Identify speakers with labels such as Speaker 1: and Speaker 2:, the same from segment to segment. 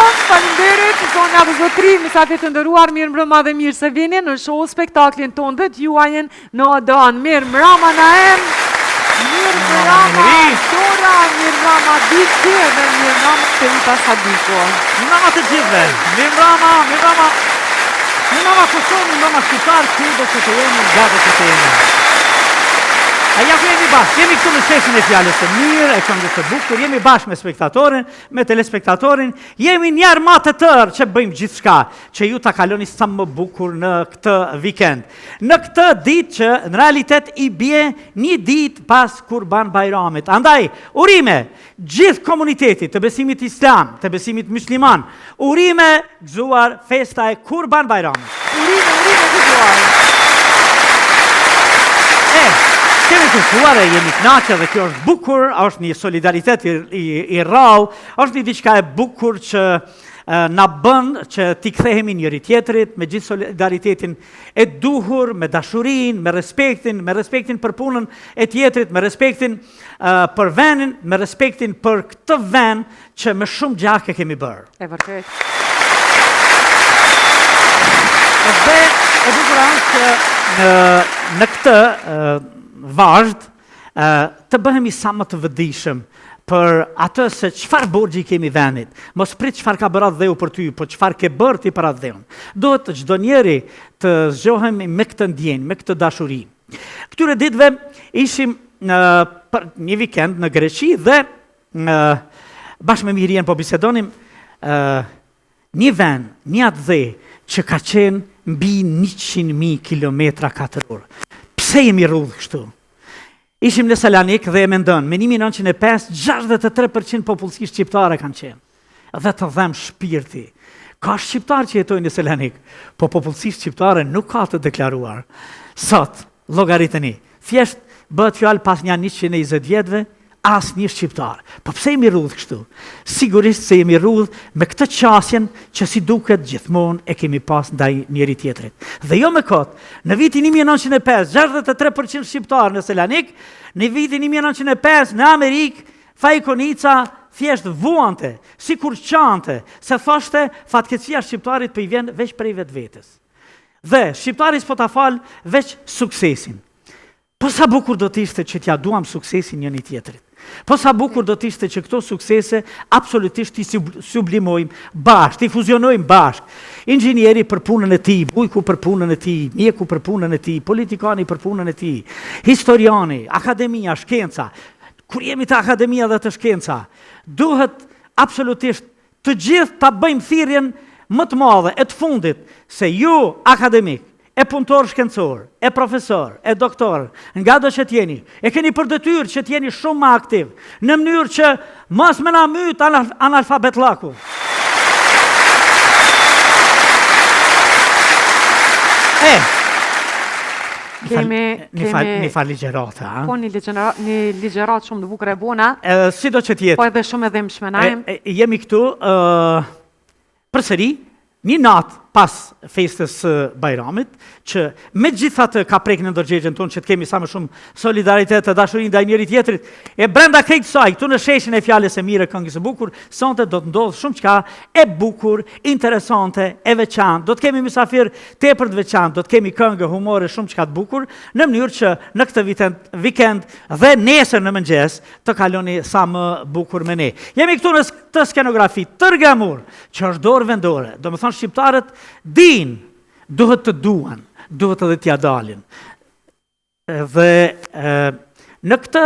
Speaker 1: shumë, faleminderit, zonja dhe zotri, mysafir të nderuar, mirë mbrëma dhe mirë se vini në show spektaklin tonë dhe t'juajën në Odan. Mirë mbrëma Naem, mirë mbrëma Dora, mirë mbrëma Diki dhe mirë mbrëma Terita Sadiko.
Speaker 2: Mirë mbrëma të gjithëve, mirë mbrëma Kosovë, mirë mbrëma shqiptar, kudo që të jemi, nga do që të jemi. A ja ku jemi bashkë, jemi këtu në sheshin e fjallës të mirë, e këngës të bukur, jemi bashkë me spektatorin, me telespektatorin, jemi një armatë të tërë që bëjmë gjithë shka, që ju ta kaloni sa më bukur në këtë vikend. Në këtë ditë që në realitet i bie një ditë pas Kurban Bajramit. Andaj, urime gjithë komunitetit të besimit islam, të besimit musliman, urime gëzuar festa e Kurban Bajramit.
Speaker 1: Urime gëzuar.
Speaker 2: Kemi të shuar e jemi knaqe dhe kjo është bukur, është një solidaritet i rrallë, është një diçka e bukur që na bën që t'i kthehemi njëri tjetrit, me gjithë solidaritetin e duhur, me dashurin, me respektin për punën e tjetrit, me respektin për vendin, me respektin për këtë vend që me shumë gjak e kemi bërë.
Speaker 1: E vërtet.
Speaker 2: Dhe e bukur është që në këtë vazhd të bëhemi sa më të vëdishëm për atë se çfarë borxhi kemi vendit. Mos prit çfarë ka bërë dheu për ty, po çfarë ke bërë ti për atë dheun. Duhet çdo njeri të zgjohemi me këtë ndjenjë, me këtë dashuri. Këtyre ditëve ishim për një vikend në Greqi dhe bashkë me Mirien po bisedonim një vend, një atë dhe që ka qenë mbi 100.000 kilometra katror. Pse jemi rrudh kështu? Ishim në Selanik dhe e mendon, me 1905, 63% popullsi shqiptare kanë qenë. Dhe të dhem shpirti. Ka shqiptar që jetojnë në Selanik, po popullsi shqiptare nuk ka të deklaruar. Sot, llogariteni, thjesht bëhet fjalë pas një 120 vjetëve, as një shqiptar. Po pse jemi rrudh kështu? Sigurisht se jemi rrudh me këtë qasjen që si duket gjithmonë e kemi pas ndaj njëri tjetrit. Dhe jo me kot, në vitin 1905, 63% shqiptar në Selanik, në vitin 1905 në Amerikë, Fajkonica thjesht vuante, si kur qante, se thoshte fatkeqësia shqiptarit për i vjen veç prej vetvetes. Dhe shqiptaris po ta fal veç suksesin. Po sa bukur do t'ishte që t'ja duam suksesin njëri tjetrit. Po sa bukur do t'ishte që këto suksese absolutisht t'i sublimojmë bashkë, t'i fuzionojmë bashkë. Inxhinieri për punën e tij, bujku për punën e tij, mjeku për punën e tij, politikani për punën e tij, historiani, akademia, shkenca. Kur jemi të akademia dhe të shkenca, duhet absolutisht të gjithë ta bëjmë thirrjen më të madhe e të fundit se ju akademik, e punëtor shkencor, e profesor, e doktor, nga do që t'jeni, e keni për detyrë që t'jeni shumë më aktiv, në mënyrë që mos me na myt analfabet llaku. Një fal ligjerata.
Speaker 1: Po një ligjerat shumë të bukur e bona.
Speaker 2: Si do që t'jetë.
Speaker 1: Po edhe shumë edhe më shmenajmë.
Speaker 2: Jemi këtu përsëri, një natë pas festës Bajramit, që me gjithatë ka prek në ndërgjegjen tonë që të kemi sa më shumë solidaritet të dashurin ndaj njëri tjetrit, e brenda krejt saj, këtu në sheshin e fjales e mire këngës e bukur, sonte do të ndodhë shumë çka e bukur, interesante, e veçantë, do të kemi mysafir tepër të veçantë, do të kemi këngë, humore, shumë çka të bukur, në mënyrë që në këtë vikend dhe nesër në mëngjes të kaloni sa më bukur me ne. Jemi këtu në këtë skenografi tërgamur, që është dorë vendore, do më thonë shqiptarët din, duhet të duan, duhet edhe t'ja dalin. Dhe në këtë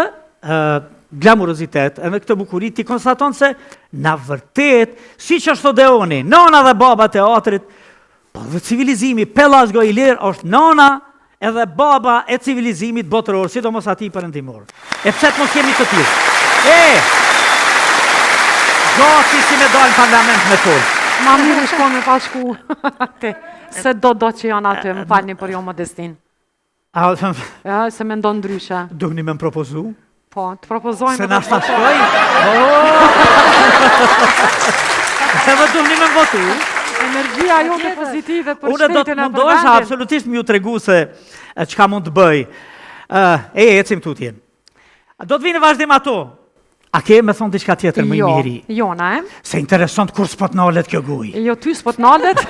Speaker 2: glamurozitet, në këtë bukurit, ti konstaton se në vërtet, si që është Odeoni, nona dhe baba teatrit, po dhe civilizimi, Pelazgo i lirë është nona edhe baba e civilizimit botëror, sidomos ati perëndimor. E pse të mos kemi të tillë? Gati si me dalë në parlament me tull.
Speaker 1: Ma mirë shko me pa shku, se do që janë aty, më falni për jo modestin. Se me ndonë ndryshe.
Speaker 2: Dukni me më propozu?
Speaker 1: Po, të propozojnë.
Speaker 2: Se na shta shkoj? Se më dukni me më votu?
Speaker 1: Energjia jote pozitive për
Speaker 2: shtetin e
Speaker 1: përvendin.
Speaker 2: Unë do të mundohesha absolutisht më ju tregu se çka mund të bëj. Ecim tutjen. Do të vinë vazhdim ato. A ke me thonë diçka tjetër më i miri?
Speaker 1: Jona,
Speaker 2: Se interesant kur s'po t'nalet kjo guj.
Speaker 1: Jo, ty s'po t'nalet. Unë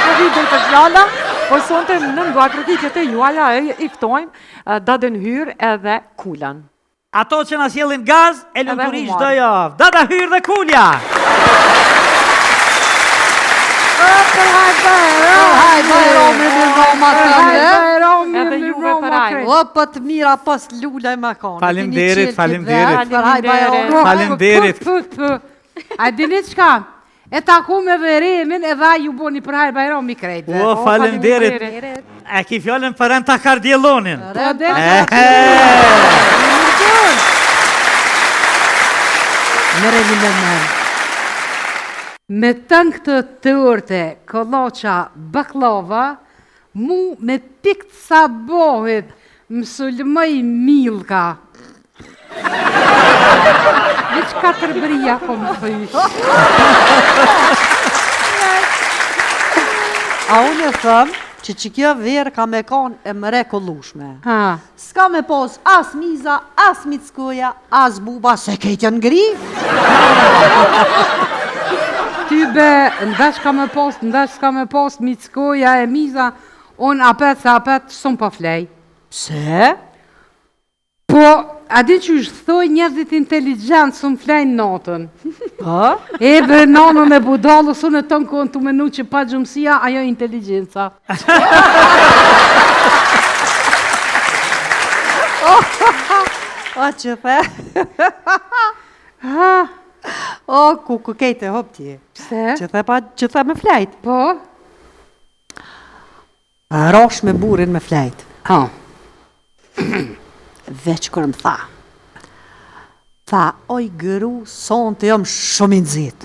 Speaker 1: po vi dhe të fjalla, por sonte në nguartroditjet e juaja i ftojmë Dadën Hyr edhe Kulën.
Speaker 2: Ato që na sjellin gaz e lumturi çdo javë. Dada Hyr dhe Kulja.
Speaker 1: Edhe juve për ajë.
Speaker 3: O, po të mira pas lula e makon.
Speaker 2: Faleminderit.
Speaker 3: A dini çka? E taku me veremin edhe a ju boni për hajë Bajrami krejtë.
Speaker 2: O, faleminderit. E ki fjallën për renta kardielonin.
Speaker 3: Me tënë këtë të urte, koloqa baklava, mu me pikt sa bohet, më sulmëj milka. Në që katër bëria ko më thëjsh.
Speaker 4: A unë e thëmë që kjo verë ka me kanë e mrekullueshme. S'ka me pos as miza, as mickoja, as buba, se kejtë janë ngri.
Speaker 3: Ty be, ndash ka me pos mickoja e miza, unë apet se apet shumë pa flej.
Speaker 4: Pse?
Speaker 3: Po, a di që është thoj njerëzit inteligent shumë flejnë natën.
Speaker 4: Po?
Speaker 3: E bre nanën e budalë, së në tonë kënë të menu që pa gjumësia, ajo inteligenca.
Speaker 4: O, që the? O, ku kejte, hop ti.
Speaker 3: Pse?
Speaker 4: Që the me flejt.
Speaker 3: Po?
Speaker 4: Rosh me burin me flejt.
Speaker 3: Ha.
Speaker 4: Veç kërë më tha. Tha, oj gëru, son të jam shumë i nëzit.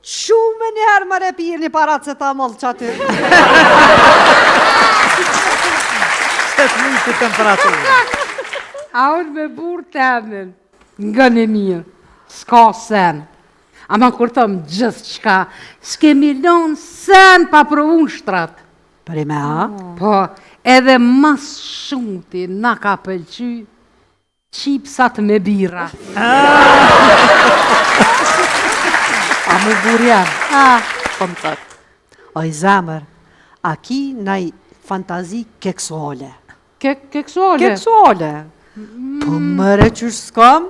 Speaker 4: Qu me njerë më repir një paracetamol që aty.
Speaker 2: Se të mund të temperaturë.
Speaker 3: A unë me burë temin, nga në mirë, s'ka sen. Ama kur thëmë gjithë qka, s'kemi lonë sen pa provu në shtrat.
Speaker 4: Për i me ha?
Speaker 3: Po, edhe mas shumëti na ka pëlqy qipsat me bira.
Speaker 4: A mu burjan? Po më thëtë. Oj zemër, a ki naj fantazi keksuale?
Speaker 3: Keksuale?
Speaker 4: Keksuale? Po mëre qësh s'kam?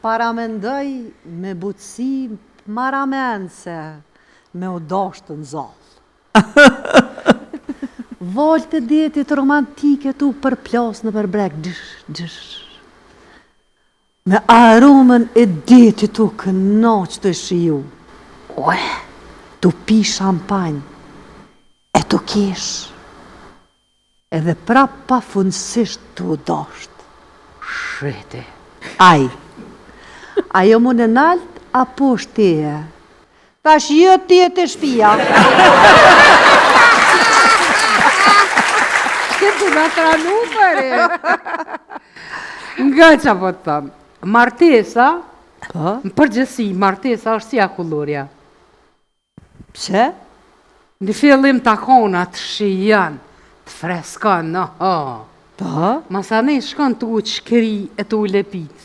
Speaker 3: Para
Speaker 4: mendoj me butësi maramense, me u dashtë në zallë. Volë të detit romantike tu për plas në përbrek, dësh. Me aromën e detit tu kënaq të shiju. Tu pi shampanj, e tu kesh, edhe prap pa funësisht tu dashtë.
Speaker 3: Shrete.
Speaker 4: Ajo mu në nalt, apo shteje? Tash jo ti e të shpia.
Speaker 3: Këtë nga tranu përe. Nga që po të thëmë, martesa, në përgjësi, martesa është si akullorja.
Speaker 4: Pse?
Speaker 3: Në fillim të akona të shijan, të freskon, masane shkon të u qëkri e të u lepit.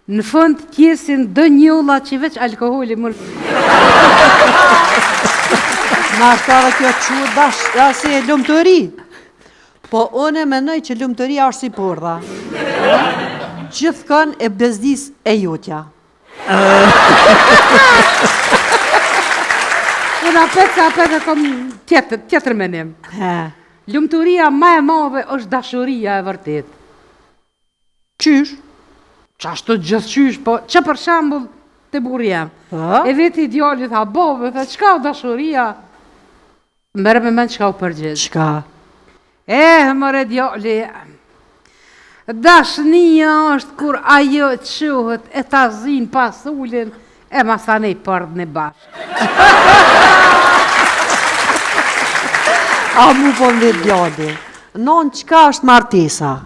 Speaker 3: Në fund tjesin dë njolla që veç alkoholi mërë.
Speaker 4: Ma është edhe kjo që dashtë si e lumëtëri. Po une menoj që lumëtëria është si porda. Gjithkon e bezdis e jutja.
Speaker 3: Unë apet e kom tjetër menim. Lumëtëria ma e madhe është dashuria e vërtet.
Speaker 4: Qysh?
Speaker 3: Qashtu gjithë qysh, po që për shambull të burja. E veti djali tha, bove, tha, qka u dashuria? Mërë me men qka u përgjith.
Speaker 4: Qka?
Speaker 3: Mëre djali, dashnia është kur ajo quhet e ta zin pas ullin, e masane i përd në bashkë.
Speaker 4: A mu po në djali, non qka është martesa?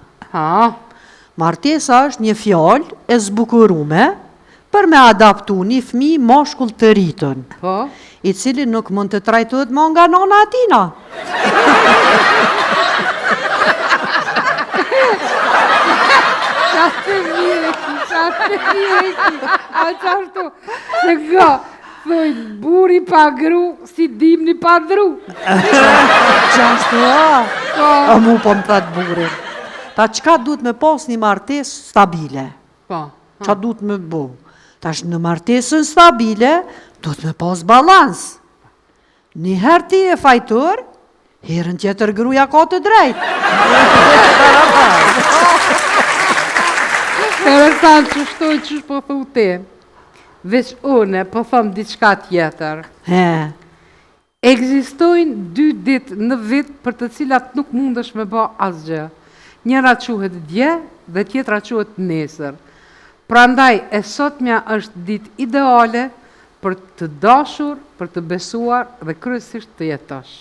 Speaker 4: Martesa është një fjallë e zbukurume për me adaptu një fëmijë moshkull të rritën,
Speaker 3: Po?
Speaker 4: i cili nuk mund të trajtohet më nga nona atina.
Speaker 3: Qatë mire ki, a qashtu, se nga, thoj, buri pa gru, si dimni pa dru.
Speaker 4: Qashtu, a mu po më thëtë burin. Ta qka duhet me pas një martes stabile?
Speaker 3: Po,
Speaker 4: Qa duhet me bo? Tash në martesën stabile, duhet me pas balans. Një herë ti e fajtor, herën tjetër gruja ka të drejt.
Speaker 3: interesant që shtoj që po thu ti. Veç une, po thom diçka tjetër. Ekzistojnë 2 ditë në vit për të cilat nuk mundesh me bë asgjë. Njëra quhet dje dhe tjetra quhet nesër. Prandaj e sotmja është ditë ideale për të dashur, për të besuar dhe kryesisht të jetosh.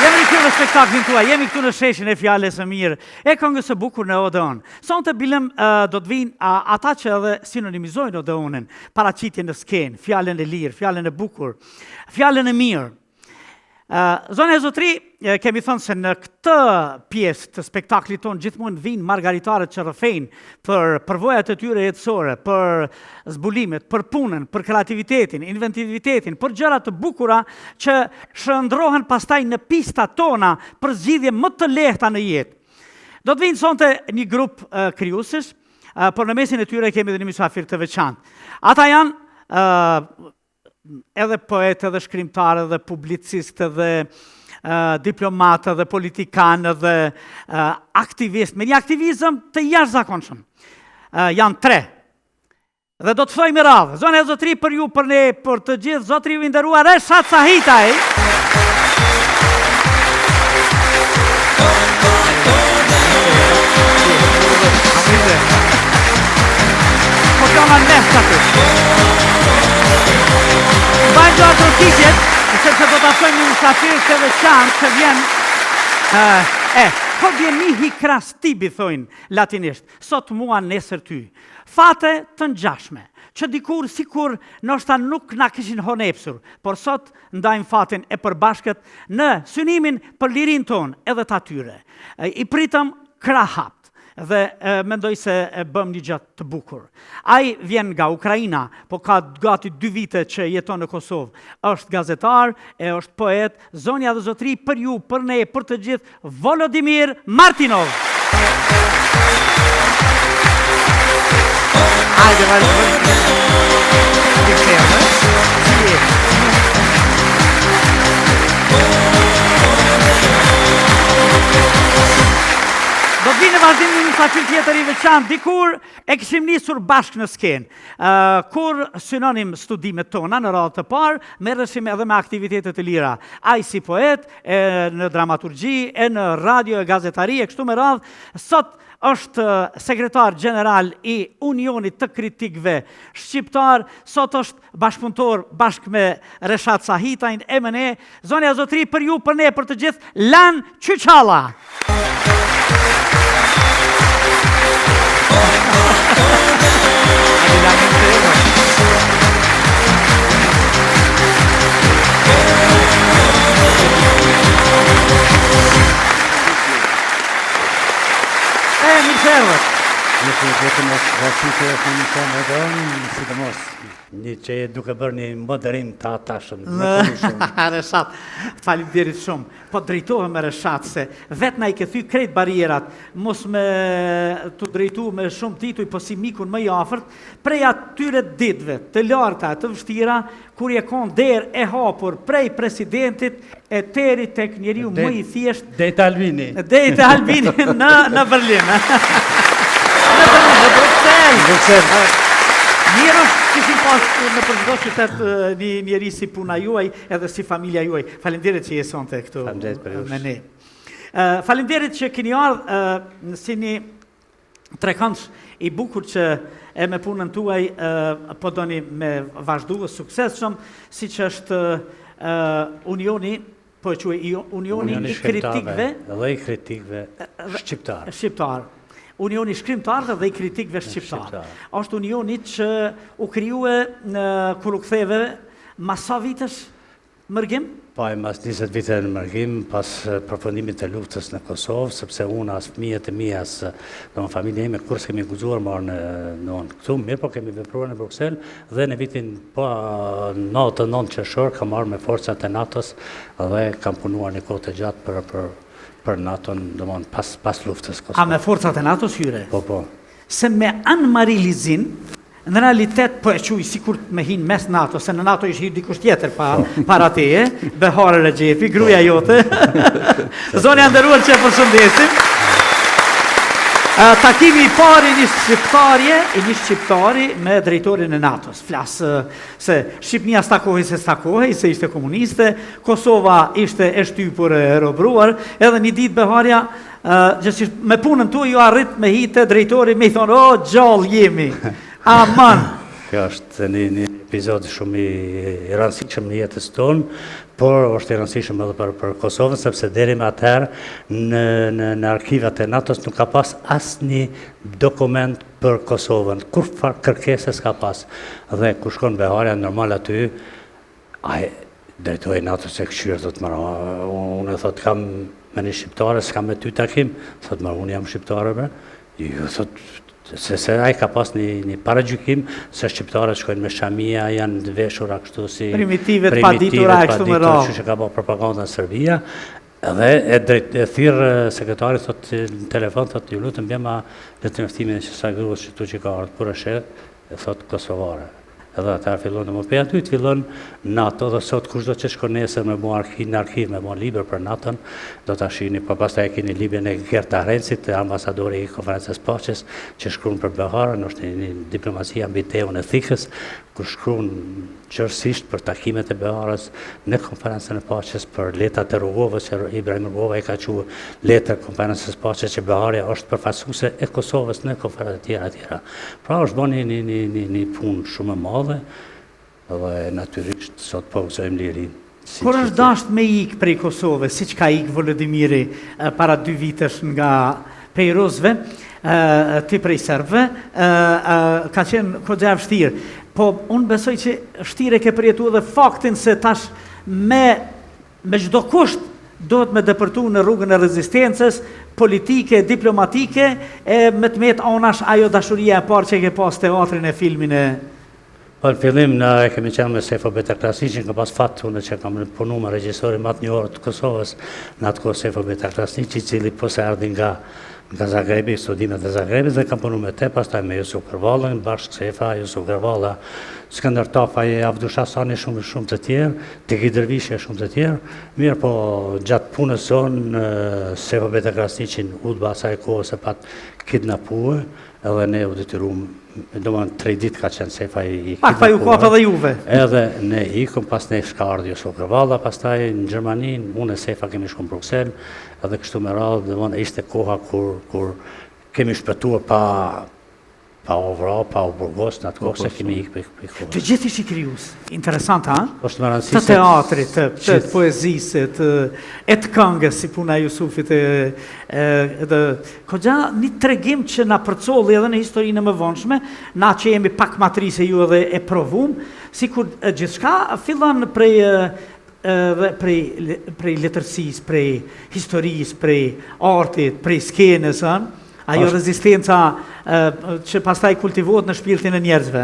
Speaker 2: Jemi rikthyer në spektaklin tuaj, jemi këtu në sheshin e Fjalës së Mirë, e këngës së bukur në Odeon. Sonte bilem do të vinë ata që edhe sinonimizojnë Odeonin, paraqitjen në skenë, fjalën e lirë, fjalën e bukur, fjalën e mirë. Zonë e zotri, kemi thënë se në këtë pjesë të spektaklit tonë gjithmonë vinë margaritarët që rrëfejnë për përvojat e tyre jetësore, për zbulimet, për punën, për kreativitetin, inventivitetin, për gjërat të bukura që shndrohen pastaj në pistat tona për zgjidhje më të lehta në jetë. Do të vinë sonte një grup krijuesish, por në mesin e tyre kemi edhe një mysafir të veçantë. Ata janë edhe poetë, edhe shkrimtarë, edhe publicistë, edhe diplomatë, edhe politikanë, edhe aktivistë, me një aktivizëm të jashtëzakonshëm. Janë 3. Dhe do të thoj me radhë, zonë e zotri për ju, për ne, për të gjithë, zotri ju nderuar, Reshat Sahitaj. Po kama nështë aty. Bajnë do ato tikjet, sepse do të aftojmë një musafir të veçantë që vjen, hodje mihi kras tibi, thojnë latinisht, sot mua nesër ty. Fate të ngjashme, që dikur sikur ndoshta nuk na kishin honepsur, por sot ndajmë fatin e përbashkët në synimin për lirin ton edhe të atyre. I pritëm krahapt. Dhe mendoj se bëm një gjatë të bukur. Ai vjen nga Ukraina, po ka gati 2 vite që jeton në Kosovë. Është gazetar, është poet, zonja dhe zotri për ju, për ne, për të gjithë, Volodimir Martinov. Hajde, do të vinë vazhdim një musafir tjetër i veçantë. Dikur e kishim nisur bashkë në skenë. Kur synonim studimet tona në radhë të parë, merreshim edhe me aktivitetet e lira. Ai si poet, në dramaturgji, në radio, e gazetari, e kështu me radhë. Sot është sekretar general i Unionit të Kritikëve Shqiptar, sot është bashkëpunëtor bashkë me Reshat Sahitajn, e me ne, zonja zotri për ju, për ne, për të gjithë, Lan Qyçalla. Mirëservët.
Speaker 5: Vetëm rasite e komisjon e donë, sidomos, një që duke bërë një moderim të atashëm.
Speaker 2: Reshat, faleminderit shumë. Po drejtohem me Reshat, se vetë na i ke thy krejt barierat, mos me të drejtu me shumë tituj, po si mikun më i afërt, prej atyre ditëve të larta, të vështira, kur je kon derë e hapur prej presidentit e teri tek njeriu më i thjesht.
Speaker 5: Dejtë Albini.
Speaker 2: Dejtë Albini në Berlin. Në Bruxelles. Mirë, kishim pas në përgjithë qytet një njeri si puna juaj edhe si familja juaj. Faleminderit që jesonte këtu me ne. Faleminderit që keni ardhur si një trekëndsh i bukur që e me punën tuaj po doni me vazhdu suksesshëm, siç është Unioni, po e quaj Unioni i kritikëve
Speaker 5: dhe i kritikëve
Speaker 2: shqiptar. Unioni shkrimtarëve dhe i kritikëve shqiptar. Është unioni që u krijue kur u ktheve mas sa vitesh mërgim?
Speaker 5: Pa e mas 20 vite në mërgim, pas përfundimit të luftës në Kosovë, sepse unë as fëmijët e mia, as familja ime, kur s'kemi guxuar marrë në këtu, mirë po kemi vepruar në Bruxelles, dhe në vitin 99 qershor kam marrë me forcat e NATO-s dhe kam punuar një kohë të gjatë për NATO-n, domthon pas luftës Kosovë.
Speaker 2: A me forcat e NATO-s hyre?
Speaker 5: Po.
Speaker 2: Se me Anne-Marie Lizin, në realitet po e quj sikur me hinë mes NATO, se në NATO ishë hirë dikush tjetër para teje, Behare Regjepi, gruaja jote. Zoni nderuar që përshëndesim. Takimi i parë i një shqiptari me drejtorin e NATO-s. Flasë se Shqipnia stakohej se stakohej, se ishte komuniste, Kosova ishte e shtypur e robruar, edhe një ditë Beharja, me punën tu ju arrit me hitë drejtori, me i thonë, o, gjallë jemi. Aman.
Speaker 5: Kjo është një epizod shumë i rëndësishëm në jetës tonë, por është i rëndësishëm edhe për Kosovën, sepse deri më atëherë në arkivat e NATO-s nuk ka pas asnjë dokument për Kosovën, kur farë kërkesë s'ka pas. Dhe kur shkon Beharja normal aty, ai drejtori i NATO-s e këshirë, thotë mëra, unë e thotë kam me një shqiptare, s'kam me ty takim, thotë mëra, unë jam shqiptare, ju thotë, se ai ka pas një paragjykim se shqiptarët shkojnë me shamia, janë veshur kështu si
Speaker 2: primitivet paditura kështu më radhë.
Speaker 5: Që ka bërë propaganda në Serbia, dhe e thirrë sekretari thotë në telefon, thotë ju lutem bjema le të njoftimin që sa gruas që tu që ka ardhur kur është, thotë kosovare. Edhe atëherë fillon në mëpej aty, fillon NATO, dhe sot kushdo që shkon nesër me bo në arkiv, me bo libër për NATO-n, do të shihni, po pastaj e keni librin e Gert Arencit, ambasadori i konferencës paqes, që shkruan për Beharën, është një diplomacia mbi temën e thikës, ku shkruan qërsisht për takimet e Beharës në konferencën e paqes, për letrat e Rugovës, që Ibrahim Rugova i ka quajtur letër konferencës paqes, që Beharja është përfaqësuese e Kosovës në konferenca të tjera. Pra është bën një punë shumë e madhe, dhe natyrisht sot po gëzojmë lirinë.
Speaker 2: Kur është dashur me ikë prej Kosovës, siç ka ikë Volodimiri para 2 vitesh nga prej rusëve, ti prej serbëve, ka qenë goxha vështirë. Po unë besoj që vështirë ke përjetuar edhe faktin se tash me çdo kusht do të me dëpërtu në rrugën e rezistencës, politike, diplomatike, e me të metë anash ajo dashuria e parë që ke pas teatrin e filmin e...
Speaker 5: Po në fillim në e kemi qenë me Sefo Betaklasniqin, ka pas fatë unë që kam punu me regjisori më të njohur të Kosovës, në atë kohë Sefo Betaklasniqi, cili po se ardhi nga Zagrebi, studimet e Zagrebit, dhe kam punu me te, pastaj me Jusuf Kërvallën, bashkë Sefa, Jusuf Kërvalla, Skënder Tafaj, Avdush Hasani, shumë të tjerë, Tiki Dervishja, shumë të tjerë. Mirë po, gjatë punës zonë, Sefo Betaklasniqin udhba asaj kohë se pat kidnapue, edhe ne u detyruam, domethënë 3 ditë ka qenë Sefa i kidnapuar.
Speaker 2: Pak pa ju kapa dhe juve.
Speaker 5: Edhe ne ikëm, pas ne shka ardhi Jusuf Kërvalla, pastaj në Gjermani, unë e Sefa kemi shku në Bruxelles, edhe kështu me radhë, domethënë ishte koha kur kemi shpëtuar pa ovra, pa u burgos, në atë kohë se kemi ikë për kohës.
Speaker 2: Të gjithë ishi krijues. Interesant, ha?
Speaker 5: Është më rëndësishme.
Speaker 2: Të teatrit, të poezisë, e të këngës, si puna e Jusufit, goxha një tregim që na përcolli edhe në historinë e mëvonshme, na që jemi pak matrise ju edhe e provum, sikur gjithçka fillon prej letërsisë, prej historisë, prej artit, prej skenës, ajo rezistenca që pastaj kultivohet në shpirtin e njerëzve.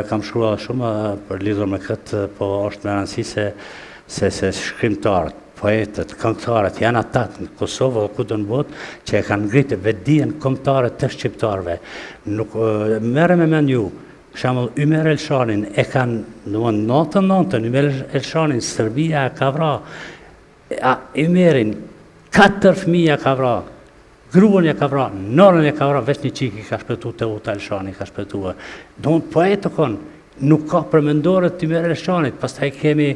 Speaker 5: Kam shkruar shumë për lidhur me këtë, po është me rëndësi se shkrimtarët, poetët, këngëtarët janë ata në Kosovë dhe kudo në botë që e kanë ngritë vetdijen kombëtare të shqiptarëve. Nuk merrem me mend ju, për shembull Ymer Elshanin e kanë në 99 Ymer Elshanin Serbia ka vrarë. Ymerin 4 fëmijë ka vrarë. Gruan e ka vrarë, nonën e ka vrarë, veç një qiki ka shpëtu të Uta Elshani, ka shpëtu. Donë poetë nuk ka përmendore të Ymer Elshanit, pastaj kemi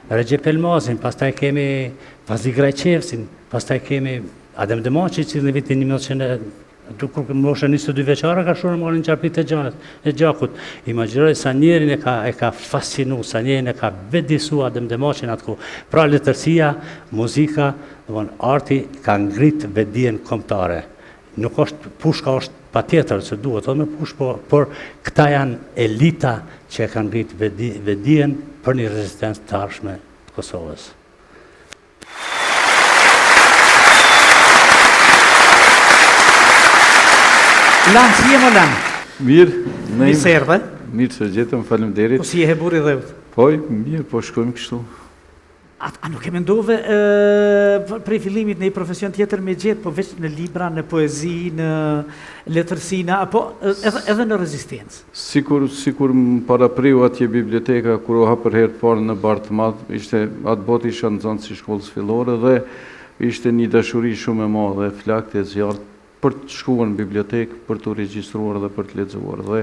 Speaker 5: Recep Elmazin, pastaj kemi Vazi Grajqevsin, pastaj kemi Adem Demaci, që në vitin Kur mosha 22 vjeçare ka shurë marrin qarpit e gjakut. Imagjinoj sa njerin e ka fascinu, sa njerin e ka vedisua Demdemaçin atku. Pra letërsia, muzika, arti ka ngrit vedien kombëtare. Nuk është pushka është patjetër se duhet edhe me push, por këta janë elita që e kanë ngrit vedien për një rezistencë të ardhshme të Kosovës.
Speaker 2: Lan, si je më Lan?
Speaker 6: Mirë,
Speaker 2: Mirë se erdhe.
Speaker 6: Mirë se gjetëm, faleminderit.
Speaker 2: Po si je buri dhe ut?
Speaker 6: Po, mirë, po shkojmë kështu.
Speaker 2: A nuk e mendove prej fillimit në një profesion tjetër me gjetë, po veç në libra, në poezi, në letërsina, apo edhe në rezistencë?
Speaker 6: Sikur më parapriu atje biblioteka, kur o hapër herë të parë në Barë të Madh, ishte atë botë isha nxënës si shkollës fillore dhe ishte një dashuri shumë e madhe, flakët e zjarrt për të shkuar në bibliotekë, për të regjistruar dhe për të lexuar. Dhe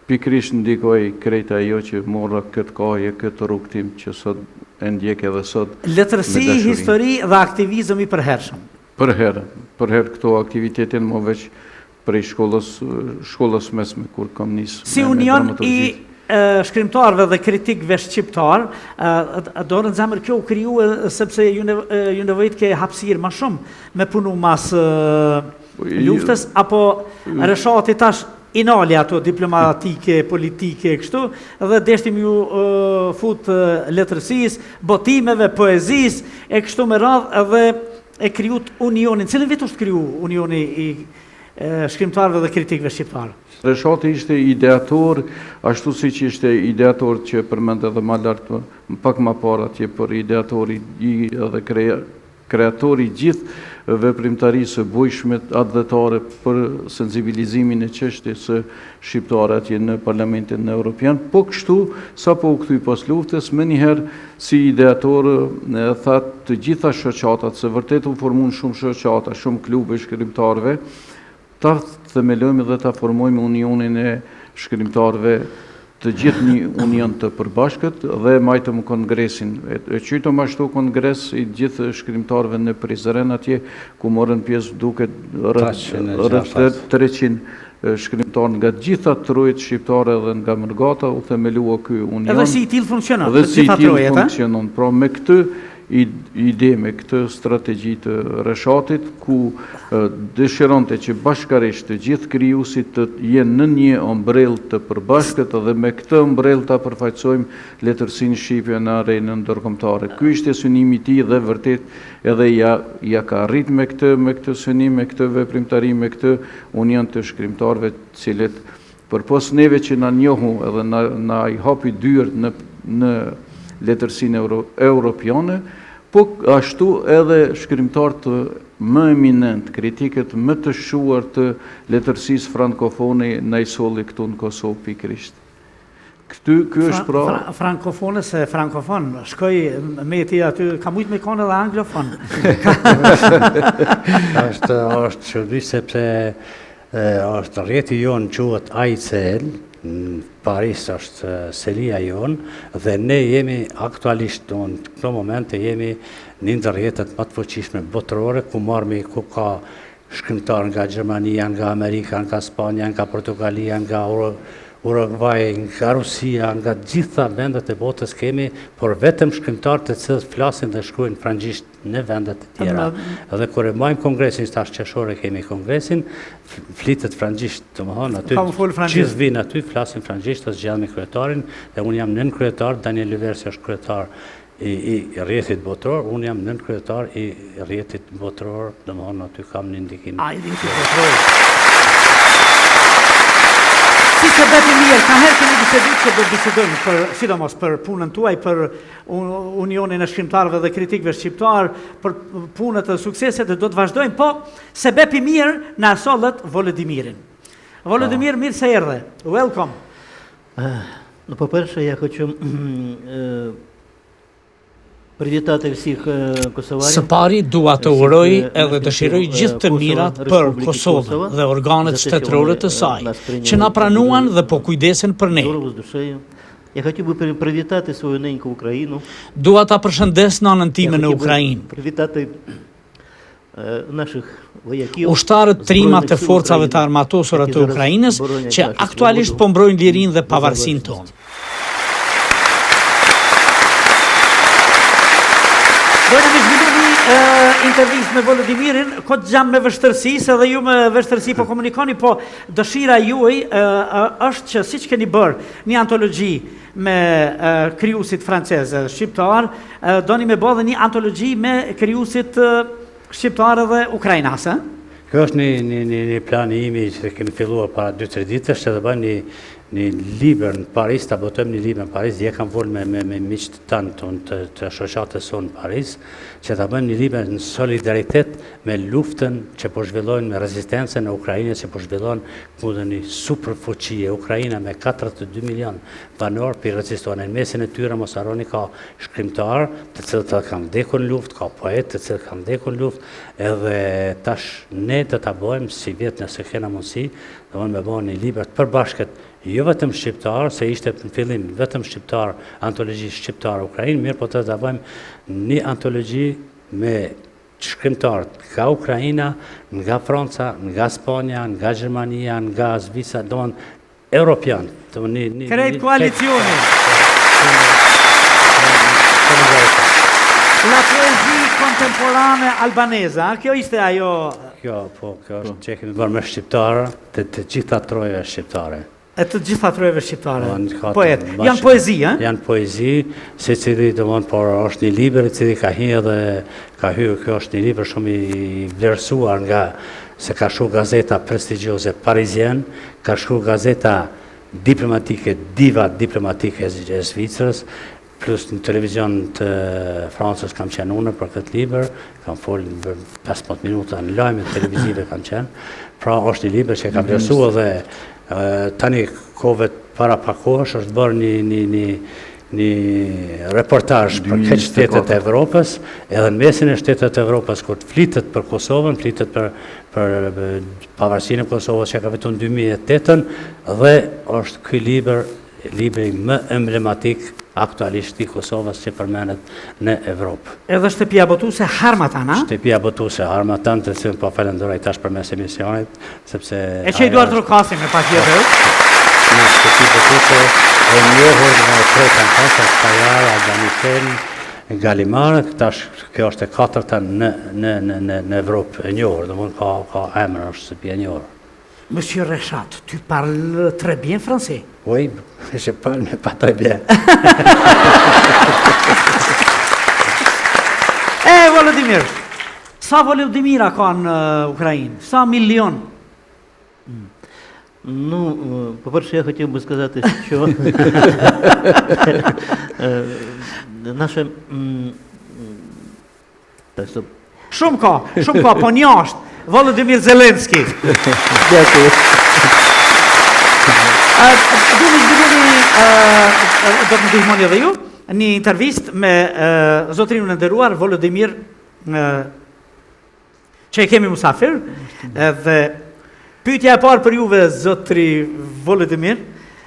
Speaker 6: pikërisht ndikoi krejt ajo që morra këtë kohë, këtë rrugtim që sot e ndjek edhe sot.
Speaker 2: Letërsi, histori dhe aktivizëm i përhershëm.
Speaker 6: Për herë këto aktivitetin më veç prej shkollës mesme kur kam nisë.
Speaker 2: Si union i shkrimtarëve dhe kritikëve shqiptar, do në zemër kjo u kriju sepse ju nevojit ke hapësirë më shumë me punu mas luftës, apo rreshati tash inali ato diplomatike, politike, kështu, dhe deshtim ju fut letërsis, botimeve, poezis, e kështu me radhë, edhe e kryut unionin. Cilën vit është kryu unioni i shkrimtarëve dhe kritikëve shqiptarë?
Speaker 6: Rreshati ishte ideator, ashtu si që ishte ideator që përmend edhe ma lartë, pak ma parë atje për ideatori edhe kreatori gjithë veprimtarisë së bujshme adhetare për sensibilizimin e çështjes së shqiptare atje në Parlamentin Evropian, po kështu sa po u kthy pas luftës, më njëherë si ideator tha të gjitha shoqatat, se vërtet u formuan shumë shoqata, shumë klube shkrimtarëve, ta themelojmë dhe ta formojmë unionin e shkrimtarëve, të gjithë një union të përbashkët dhe majtëm kongresin. E qytëm ashtu kongres i gjithë shkrimtarëve në Prizren atje, ku morën pjesë duket rreth 300 shkrimtarë nga gjitha trojët shqiptare dhe nga Mërgata, u themelua ky union.
Speaker 2: Edhe si i tillë funksionon,
Speaker 6: edhe si i tillë funksionon. Pra me këtë ide, me këtë strategji të rreshatit, ku dëshironte që bashkarisht të gjithë krijuesit të jenë në një ombrellë të përbashkët dhe me këtë ombrellë ta përfaqësojmë letërsinë shqipe në arenën ndërkombëtare. Ky ishte synimi i tij dhe vërtet edhe ja ka arrit me këtë synim, me këtë veprimtari, me këtë union të shkrimtarëve, të cilët përpos neve që na njohu edhe na i hapi dyert në letërsinë europiane, po ashtu edhe shkrimtarët më eminent, kritikët më të shuar të letërsisë frankofone na i solli këtu në Kosovë pikërisht. Ky është pra
Speaker 2: frankofone se frankofon, shkoj me ti aty, ka mujt me kanë edhe anglofon.
Speaker 5: Është çudi sepse është rrjeti jon quhet AICL, në Paris është selia jonë dhe ne jemi aktualisht në këto momente jemi një ndër rrjetet më të fuqishme botërore ku ka shkrimtar nga Gjermania, nga Amerika, nga Spanja, nga Portugalia, nga Uruguay, nga Rusia, nga gjitha vendet e botës kemi, por vetëm shkrimtarët të cilët flasin dhe shkruajnë frangjisht në vendet e tjera. Edhe kur e majmë kongresin, tash qershore kemi kongresin, flitet frangjisht, domethënë aty gjithë vinë aty flasin frangjisht, të zgjidhen me kryetarin, dhe unë jam nën kryetar, Daniel Lyversi është kryetar i rrjetit botëror, unë jam nën kryetar i rrjetit botëror, domethënë aty kam një ndikim.
Speaker 2: Si se beti mirë, ka herë kemi biseduar që do bisedojmë për, sidomos për punën tuaj, për unionin e shkrimtarëve dhe kritikëve shqiptar, për punët e sukseset dhe do të vazhdojmë, po se bepi mirë na sollët Volodimirin. Volodimir, mirë se erdhe. Welcome.
Speaker 7: Ну, по-перше, я хочу привітати всіх косоварів.
Speaker 8: Së pari dua të uroj edhe dëshiroj gjithë të mirat për Kosovën dhe organet shtetërore të saj, që na pranuan dhe po kujdesen për ne.
Speaker 7: Здорово, з душею. Я хотів би привітати свою неньку Україну.
Speaker 8: Dua ta përshëndes nënën time në Ukrainë.
Speaker 7: Привітати наших вояків.
Speaker 8: Ushtarët trimat të forcave të armatosura të Ukrainës që aktualisht po mbrojnë lirinë dhe pavarësinë tonë.
Speaker 2: Dojnë me zhvillimi intervistë me Volodimirin, këtë gjam me vështërsi, se dhe ju me vështërsi po komunikoni, po dëshira juaj është që si që keni bërë një antologji me krijuesit francezë shqiptar, doni me bërë dhe një antologji me krijuesit shqiptar dhe ukrainasë.
Speaker 5: Kjo është një plan i imi që kemi filluar para 2-3 ditësh, që të bëjmë një libër në Paris, të botojmë një libër në Paris, je kam volë me miqtë tanë të shoqatës sonë në Paris, që të bëjmë një libër në solidaritet me luftën që po zhvillojnë, me rezistencën e Ukrajinës që po zhvillojnë kundër një superfuqie. Ukrajina me 42 milion banor për rezistojnë. Në mesin e tyre mos harroni ka shkrimtar të cilët kanë vdekur në luftë, ka poetë të cilët kanë vdekur në luftë, edhe tash ne do ta bëjmë si vjet nëse kena mundësi, do me bëjmë një libër të përbashkët, jo vetëm shqiptar, se ishte në fillim vetëm shqiptar, antologji shqiptar Ukrainë, mirë po të bëjmë një antologji me shkrimtar nga Ukraina, nga Franca, nga Spanja, nga Gjermania, nga Zvicra, domethënë europian.
Speaker 2: Krejt koalicioni. La poezi contemporane albaneza, kjo ishte ajo...
Speaker 5: Kjo është që kemi bërë me shqiptarë, të gjitha trojeve shqiptare.
Speaker 2: E të gjitha trojeve shqiptare. Poet. Janë poezi, eh?
Speaker 5: Janë poezi, se cili por është një libër i cili ka hyrë dhe ka hyrë, kjo është një libër shumë i vlerësuar nga se ka shkruar gazeta prestigjioze Parisien, ka shkruar gazeta diplomatike, diva diplomatike e Zvicrës, plus në televizion të Francës kam qenë unë për këtë libër, kam folë 15 minuta në lajme televizive kam qenë, pra është një libër që ka vlerësuar dhe tani kohëve para pak kohësh është bërë një reportazh për këtë shtetet e Evropës, edhe në mesin e shtetet e Evropës, kur flitet për Kosovën, flitet për pavarësinë e Kosovës që ka vetur në 2008, dhe është ky libri më emblematik aktualisht i Kosovës që përmenet në Evropë.
Speaker 2: Edhe shtëpia botuese Harmatan, a?
Speaker 5: Shtëpia botuese Harmatan, të cilën po falenderoj tash përmes emisionit, sepse...
Speaker 2: E që i duar të rukasi me pak tjetër?
Speaker 5: Në shtëpi botuese e njohur nga tretan kasa, Kajar, Albanisel, Galimar, tash kjo është e katërta në Evropë e njohur, dhe mund ka emër, është shtëpia e njohur.
Speaker 2: Monsieur Rechat, tu parles très bien français.
Speaker 5: Oui, je parle, mais pas très bien.
Speaker 2: Volodimir, sa Volodimira ka në Україnë? Sa мільйон?
Speaker 7: Ну, по-перше, я хотів би сказати, що наше...
Speaker 2: Shumë ka, po një është. Volodimir Zelenski.
Speaker 7: Дякую.
Speaker 2: Do të ndihmoni edhe ju një intervistë me zotrinun e nderuar Volodimir që e kemi musafir, dhe pyetja e parë për juve zotri Volodimir,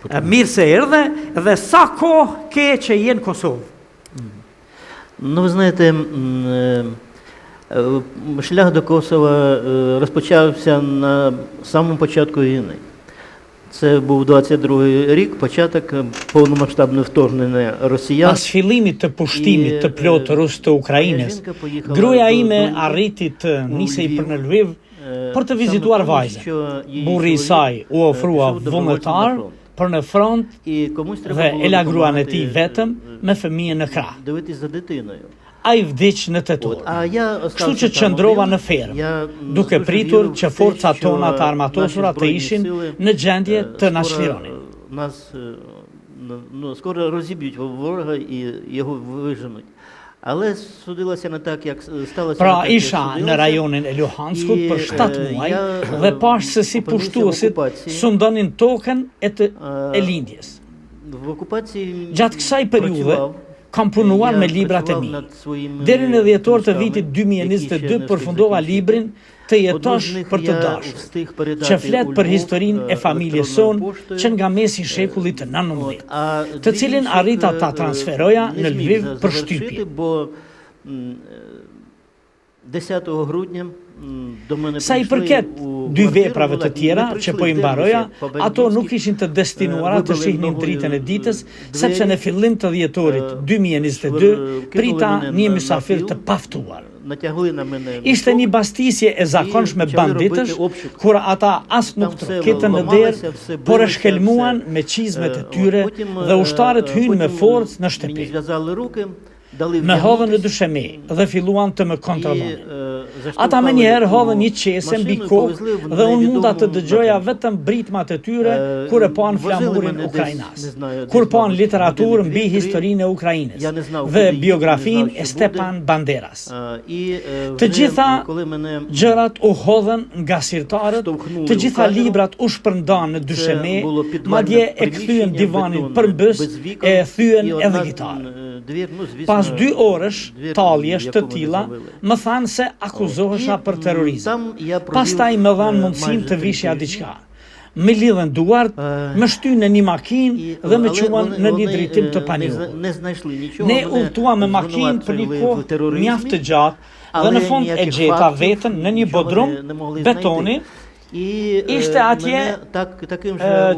Speaker 2: mirë se erdhe, dhe sa kohë ke që je në Kosovë?
Speaker 7: Ну, ви знаєте, шлях до Косова розпочався на самому початку війни. Це був 22-й рік, початок повномасштабного вторгнення росіян.
Speaker 8: Pas fillimit të pushtimit të plotë rus të Ukrainës, gruaja ime arriti të nisej për në Lviv për të vizituar vajzën. Burri i saj u ofrua vullnetar për në front dhe e la gruan e tij vetëm me fëmijën në krah.
Speaker 7: Дивитись за дитиною.
Speaker 8: Ai vdiq në tetur. Kështu që qëndrova në fermë, duke pritur që forcat tona të armatosura të ishin në gjendje të na çlironin.
Speaker 7: Нас скоро розіб'ють ворога і його виженуть. Але судилося не так, як сталося.
Speaker 8: Pra isha në rajonin e Luhanskut për 7 muaj dhe pash se si pushtuesit sundonin tokën e lindjes. Gjatë kësaj periudhe kam punuar me librat e mi. Deri në dhjetor të vitit 2022 përfundova librin Të jetosh për të dashur, që flet për historinë e familjes sonë që nga mesi i shekullit të 19, të cilin arrita ta transferoja në Lviv për shtypje.
Speaker 7: 10 грудня до мене
Speaker 8: Sa i përket dy veprave të tjera që po i mbaroja, ato nuk ishin të destinuara të shihnin dritën e ditës, sepse në fillim të dhjetorit 2022 prita një mysafir të paftuar. Ishte një bastisje e zakonshme banditësh, kur ata as nuk trokitën në derë, por e shkelmuan me qizmet e tyre dhe ushtarët hynë me forcë në shtëpi. Me hodhën në dyshemi dhe filluan të më kontrollonin. Ata me njerë hodhën një qese mbi kokë dhe unë munda të dëgjoja vetëm britmat e tyre kur e pan flamurin ukrainas, kur pan literaturë mbi historinë e Ukrainës dhe biografin e Stepan Banderas. Të gjitha gjërat u hodhën nga sirtarët, të gjitha librat u shpërndan në dyshemi, madje e kthyen divanin përmbys, e thyen edhe gitarën. Pas 2 orësh taljesh të tilla, më thanë se akuzohesha për terrorizëm. Pastaj më dhanë mundësin të vishja diçka. Më lidhen duart, më shtynë në një makinë dhe më quan në një drejtim të panjohur. Ne udhëtuam me makinë për një kohë mjaft të gjatë dhe në fund e gjeta veten në një bodrum betoni. Ishte atje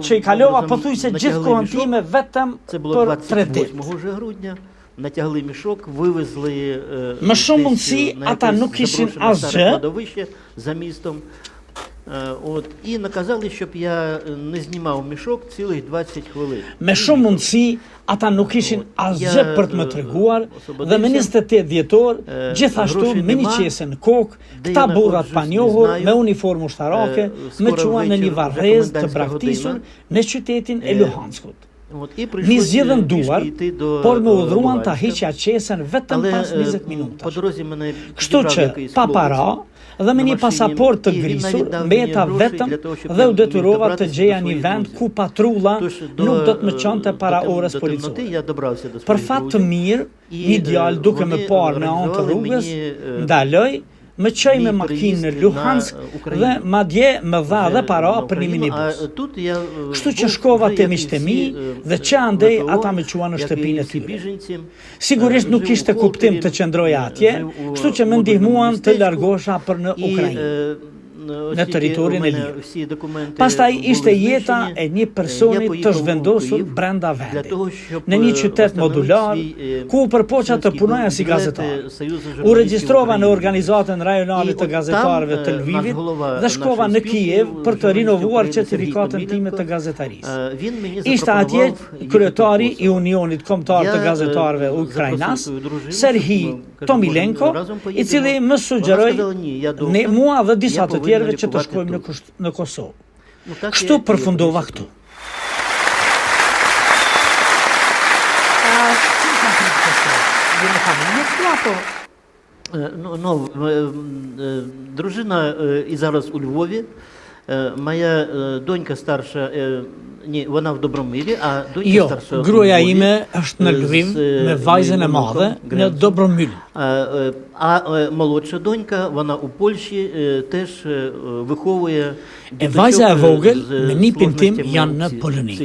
Speaker 8: që i kalova pothuajse gjithë kohën time vetëm për 3 ditë.
Speaker 7: Натягли мішок, вивезли
Speaker 8: Më shumë mundësi ata nuk kishin asgjë.
Speaker 7: За містом. І наказали, щоб я не знімав мішок цілих 20 хвилин.
Speaker 8: Me shumë mundësi ata nuk kishin asgjë për të më treguar dhe me 28 dhjetor, gjithashtu me një qese në kokë, këta burrat panjohur me uniformë ushtarake më quan në një varrez të braktisur në qytetin e Luhanskut. Mi zgjedhën duar, por më udhruan ta hiqja qesen vetëm pas 20 minutash. Kështu që, pa para dhe me një pasaport të grisur, mbeta vetëm dhe u detyrova të gjeja një vend ku patrulla nuk do të më çonte para orës policore. Për fat të mirë, një djalë duke më parë në anë të rrugës, ndaloj, më qoj me makinë në Luhansk dhe madje më dha dhe para për një minibus. Kështu që shkova te miqtë mi dhe që andej ata më quan në shtëpinë e tyre. Sigurisht nuk kishte kuptim të qëndroja atje, kështu që më ndihmuan të largosha për në Ukrainë, në territorin e lirë. Pastaj ishte jeta e një personi të zhvendosur brenda vendit, në një qytet modular, ku u përpoqa të punoja si gazetar. U regjistrova në organizatën rajonale të gazetarëve të Lvivit dhe shkova në Kiev për të rinovuar certifikatën time të gazetarisë. Ishte atje kryetari i Unionit Kombëtar të Gazetarëve Ukrainas, Serhij Tomilenko, i cili më sugjeroi mua dhe disa të tjerëve që të shkojmë në Kosovë. Kështu përfundova këtu.
Speaker 7: Дружина і зараз у Львові. Моя донька старша, вона в Добромирі, а донька старша...
Speaker 8: Jo, gruaja ime është në Lviv me vajzën e madhe në Dobromir.
Speaker 7: А молодша донька, вона у Польщі, теж виховує
Speaker 8: E vajza e vogël me nipin tim janë në Poloni.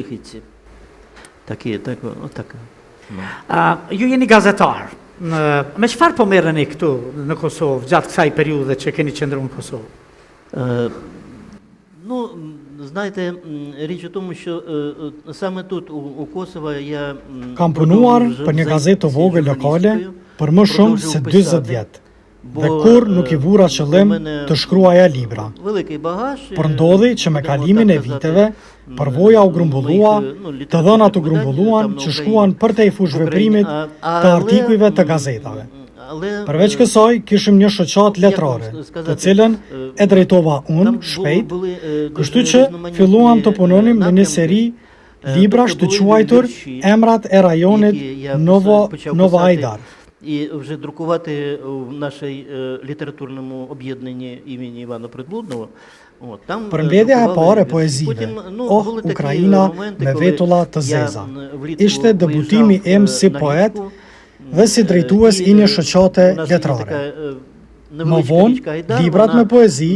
Speaker 2: Ju jeni gazetar. Me çfarë po merreni këtu në Kosovë gjatë kësaj periudhe që keni qëndruar në Kosovë?
Speaker 7: Ну, знаєте, річ у тому, що саме тут, у Косово, я...
Speaker 9: Kam punuar për një gazetë të vogël lokale për më shumë se 40 vjet. Dhe kur nuk i vura qëllim të shkruaja libra. Por ndodhi që me kalimin e viteve, përvoja u grumbullua, të dhënat u grumbulluan që shkuan për te i fush veprimit të artikujve të gazetave. Përveç kësaj, kishim një shoqat letrare, të cilën e drejtova unë shpejt, kështu që filluam të punonim në një seri librash të quajtur Emrat e rajonit Novo Ajdar.
Speaker 7: І вже друкувати в нашій літературному об'єднанні імені Івана Приблудного.
Speaker 9: Përmbledhja e parë e poezive, Ukraina me vetulla të zeza, ishte debutimi im si poet dhe si drejtues i një shoqate letrare. Më vonë, librat me poezi,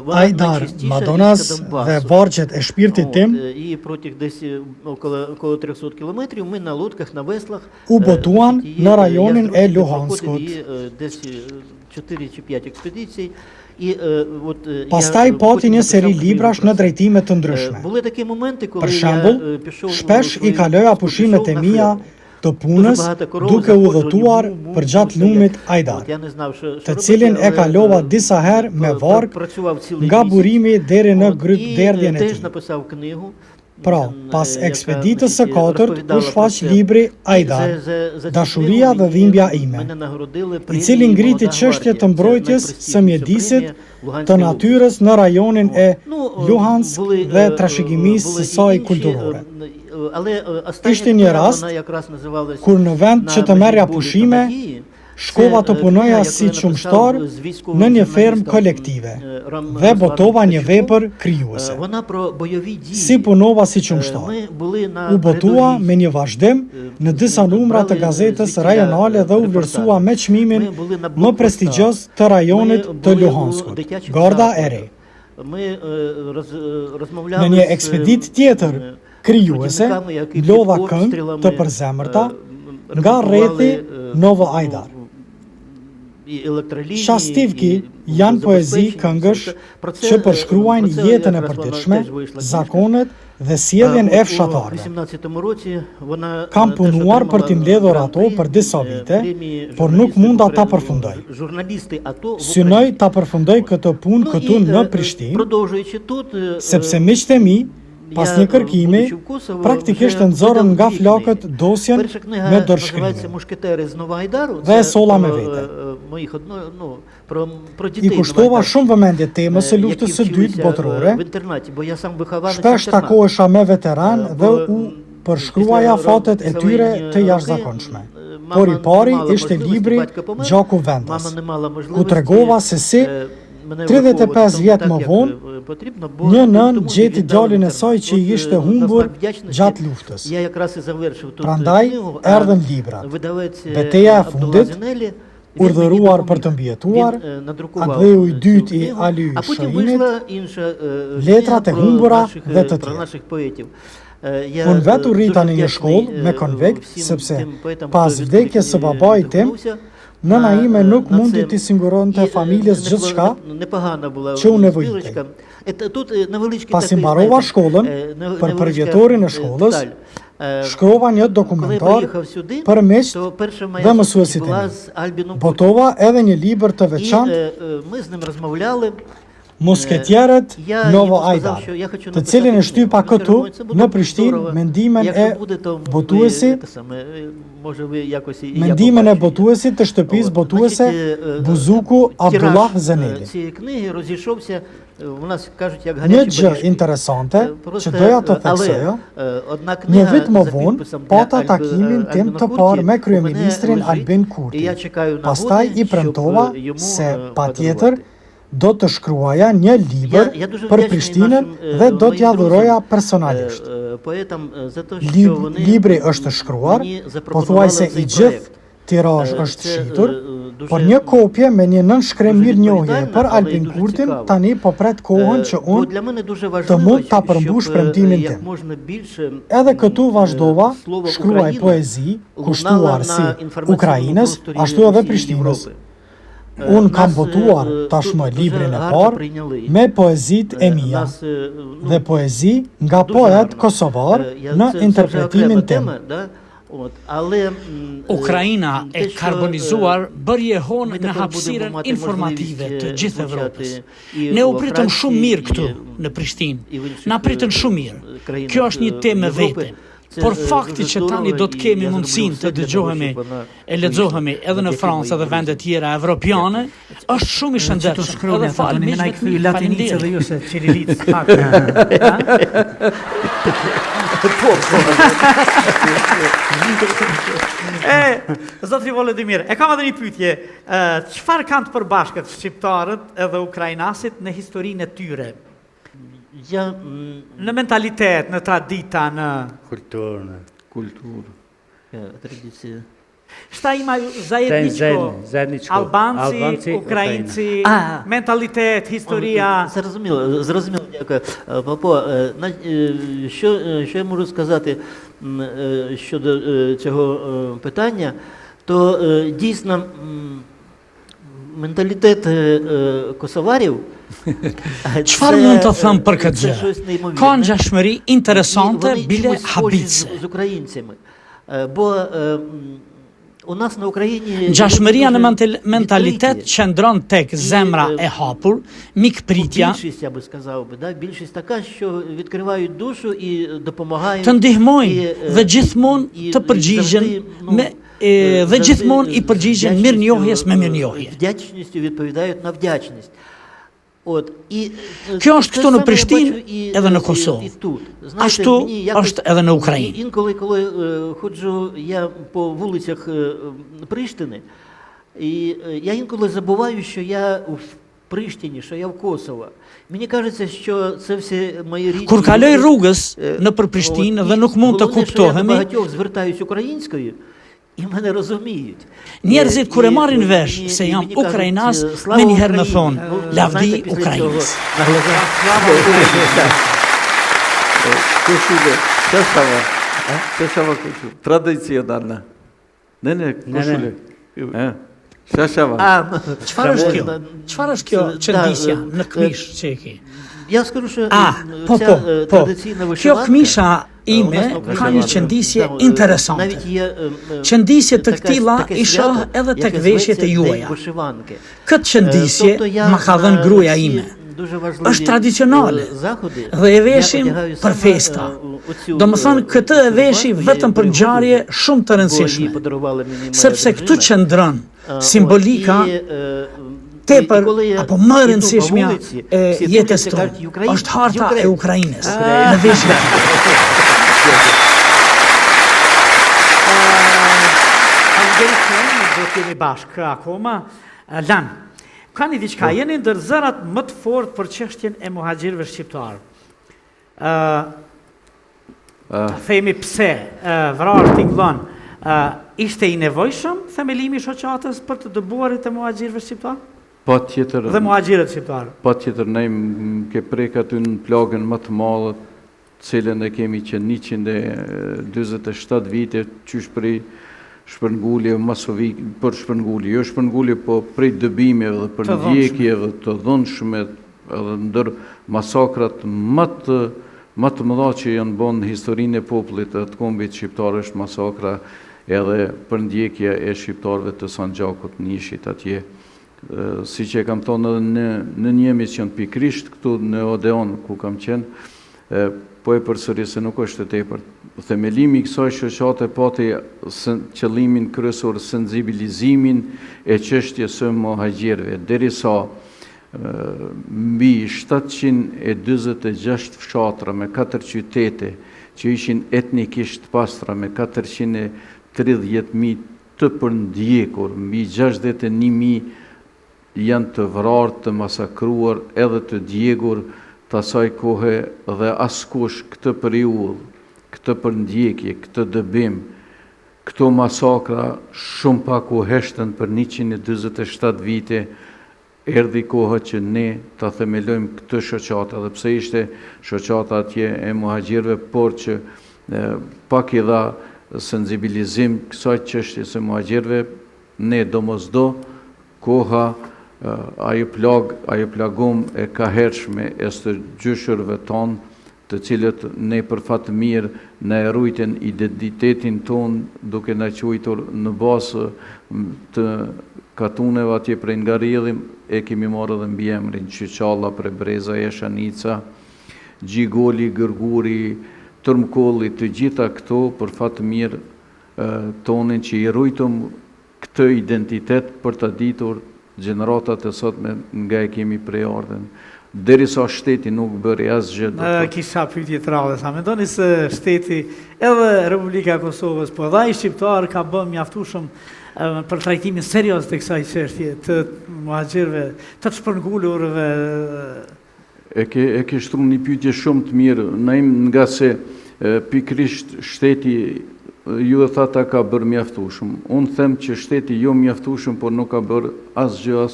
Speaker 9: Ajdar, Madonas dhe Vargjet e shpirtit tim
Speaker 7: І протяг десь около 300 кілометрів ми на лодках, на веслах
Speaker 9: u botuan në rajonin e Luhanskut.
Speaker 7: Десь 4 чи 5 експедицій.
Speaker 9: Pastaj pati një seri librash në drejtime të ndryshme.
Speaker 7: Були такі моменти, коли
Speaker 9: Për shembull,
Speaker 7: я пішов
Speaker 9: shpesh i kaloja pushimet e mia të punës duke udhëtuar për gjatë lumit Ajdar, të cilin e kalova disa herë me varg nga burimi deri në derdhjen e tij. Pra, pas ekspeditës së katërt u shfaq libri Ajdar, dashuria dhe dhimbja ime, i cili ngriti çështje të mbrojtjes së mjedisit të natyrës në rajonin e Luhansk dhe trashëgimisë së saj kulturore. Ishte një rast kur në vend që të merrja pushime, shkova të punoja si qumshtar në një fermë kolektive dhe botova një vepër krijuese. Si punova si qumshtar? U botua me një vazhdim në disa numra të gazetës rajonale dhe u vlerësua me çmimin më prestigjos të rajonit të Luhanskut, Garda e Re. Në një ekspedit tjetër krijuese, mblodha këngë të përzemërta nga rrethi Novo Ajdar. Shastivki janë poezi këngësh që përshkruajnë jetën e përditshme, zakonet dhe sjelljen e fshatarëve. Kam punuar për t'i mbledhur ato për disa vite, por nuk munda ta përfundoj. Synoj ta përfundoj këtë punë këtu në Prishtinë, sepse miqtë e mi, pas një kërkimi, praktikisht nxorën nga flakët dosjen me dorëshkrime dhe e solla me vete. I kushtova shumë vëmendje temës së luftës së dytë botërore, shpesh takohesha me veteran dhe u përshkruaja fatet e tyre të jashtëzakonshme. Por i pari ishte libri Gjaku Vendas, ku tregova se si 35 vjet më vonë, një nën gjeti djalin e saj që i ishte humbur gjatë luftës. Prandaj erdhën librat. Betejë e fundit, urdhëruar për të mbijetuar, Adheu i dytë i Ali Shoinit, letrat e humbura dhe të tjerë. Unë vetë u rrita në një shkollë me konvekt, sepse pas vdekjes së babait tim, nëna ime nuk mundi t'i siguronte familjes gjithçka që u nevojitej. Pasi mbarova shkollën, për përvjetorin e shkollës, shkrova një dokumentar për miqt dhe mësuesit e mi. Botova edhe një libër të veçantë, Musketjerët Novo Ajdar, të cilin e shtypa këtu në Prishtinë mendimin e botuesit të shtëpisë botuese Buzuku Abdullah Zeneli. Një gjë interesante që doja të theksoj, një vit më vonë pata takimin tim të parë me kryeministrin Albin Kurti. Pastaj i premtova se patjetër do të shkruaja një libër për Prishtinën dhe do t'ja dhuroja personalisht. Libri është shkruar, pothuajse i gjithë tirazh është shitur, por një kopje me një nënshkrim mirënjohje për Albin Kurtin tani po pret kohën që unë të mund ta përmbush premtimin tim. Edhe këtu vazhdova, shkruaj poezi, kushtuar si Ukrainës, ashtu edhe Prishtinës. Unë kam botuar tashmë librin e parë me poezit e mia dhe poezi nga poet kosovar në interpretimin tim.
Speaker 8: Ukraina e karbonizuar bërjehon në hapësirën informative të gjithë Evropës. Ne u pritëm shumë mirë këtu në Prishtinë. Na pritën shumë mirë. Kjo është një temë vete. Por fakti që tani do të kemi mundësinë të dëgjohemi e lexohemi edhe në Francë dhe vende tjera evropiane, është shumë i shëndetshëm. Edhe falemi na i kthy latinicë dhe ju se çirilit pak.
Speaker 2: Zotri Volodimir, e kam edhe një pyetje. Çfarë kanë të përbashkët shqiptarët edhe ukrainasit në historinë e tyre? Në mentalitet, në tradita, në
Speaker 5: kulturë.
Speaker 7: Tradicie.
Speaker 2: Šta imaju zajedničko? Albanci, Ukrajinci, менталітет, історія.
Speaker 7: Зрозуміло, дякую. Папо, що я можу сказати щодо цього питання, то дійсно менталітет kosovарів
Speaker 8: Çfarë mund të them për këtë gjë? Ka ngjashmëri interesante bile habitse.
Speaker 7: З українцями. Бо у нас на Україні
Speaker 8: Ngjashmëria në mentalitet qëndron tek zemra e hapur, mikpritja,
Speaker 7: більшість, я би сказав, більшість така, що відкривають душу і допомагають.
Speaker 8: Të ndihmojnë dhe gjithmonë të përgjigjen me dhe gjithmonë i përgjigjen mirënjohjes me mirënjohje.
Speaker 7: Вдячністю відповідають на вдячність. От, і
Speaker 8: Kjo është këtu në Prishtinë edhe në
Speaker 7: і
Speaker 8: Kosovë.
Speaker 7: тут.
Speaker 8: Ashtu është edhe në Україні.
Speaker 7: Інколи, коли ходжу я по вулицях Приштини, і я інколи забуваю, що я в Приштині, що я в Kosovo. Мені кажеться, що це всі мої рідні.
Speaker 8: Kur kaloj rrugës nëpër Prishtinë dhe nuk mund të kuptohemi,
Speaker 7: багатьох звертаюсь українською, і мене розуміють.
Speaker 8: njerëzit kur e marrin vesh se jam ukrainas, me njëherë më thonë, lavdi Ukrainës.
Speaker 6: Кошуля. Традиционально. Не, кошуля. Шашава.
Speaker 8: Çfarë është kjo çëndisja në këmish që e ke?
Speaker 7: Я скажу, що
Speaker 8: Po.
Speaker 7: традиційна
Speaker 8: Kjo
Speaker 7: вишиванка
Speaker 8: këmisha ime ka një qëndisje interesante.
Speaker 7: навіть є
Speaker 8: Qëndisje të këtilla i shoh edhe tek veshjet e juaja. Këtë qëndisje ma ka dhënë gruaja ime. Është tradicionale dhe e veshim për festa. Domethënë këtë e veshi vetëm për ngjarje shumë të rëndësishme. Sepse këtu qëndron simbolika tepër apo më e rëndësishmja e jetës tonë. Është harta e Ukrainës në veshje.
Speaker 2: Do kemi bashkë akoma. Lan, ka një diçka, jeni ndër zërat më të fortë për çështjen e muhaxhirëve shqiptar. Themi pse vrarë tingëllon, ishte i nevojshëm themelimi i shoqatës për të dëbuarit e muhaxhirëve shqiptar?
Speaker 6: Pa tjetër,
Speaker 2: Dhe muhaxhirët shqiptar.
Speaker 6: pa tjetër ne ke prek aty në plagën më të madhe, cilën e kemi që 147 vite qysh prej shpërngulje masovik, për shpërngulje, jo shpërngulje, po prej dëbimeve dhe për ndjekjeve të dhunshme edhe ndër masakrat më të mëdha që janë bën në historinë e popullit të kombit shqiptar është masakra edhe për ndjekja e shqiptarëve të Sanxhakut Nishit atje. Si që e kam thonë edhe në një emision pikrisht këtu në Odeon ku kam qenë, po e përsëri se nuk është e tepër. Themelimi i kësaj shoqate pati qëllimin kryesor sensibilizimin e çështjes së muhaxhirëve, derisa mbi 746 fshatra me 4 qytete që ishin etnikisht pastra me 430.000 të përndjekur, mbi 61.000 janë të vrarë, të masakruar, edhe të djegur të asaj kohe dhe askush këtë periudhë, këtë përndjekje, këtë dëbim, këto masakra shumë pak u heshtën për 127 vite, erdhi koha që ne ta themelojmë këtë shoqatë, dhe pse ishte shoqata atje e muhaxhirëve, por që pak i dha sensibilizim kësaj çështjes së muhaxhirëve, ne domosdo koha ajo plagum e kahershme e së gjyshërve tonë, të cilët ne për fat mirë në e rujten identitetin tonë duke na quajtur në basë të katuneve atje prej nga rrjedhim, e kemi marrë dhe mbi emrin Qyqalla, Prebreza, Jeshanica, Gjigoli, Gërguri, Tërmkolli, të gjitha këto për fat mirë tonin që i rujtëm këtë identitet për të ditur gjeneratat e sotme nga e kemi prej ardhen. Derisa shteti nuk bëri asgjë.
Speaker 2: Kisha pyetje të rrallë, sa mendoni se shteti edhe Republika e Kosovës, po dha i shqiptar ka bën mjaftueshëm për trajtimin serioz të kësaj çështje të muhaxhirëve, të shpërngulurve?
Speaker 6: E ke shtruar një pyetje shumë të mirë, nga se pikrisht shteti ju e thata ka bërë mjaftueshëm. Unë them që shteti jo mjaftueshëm, por nuk ka bërë asgjë,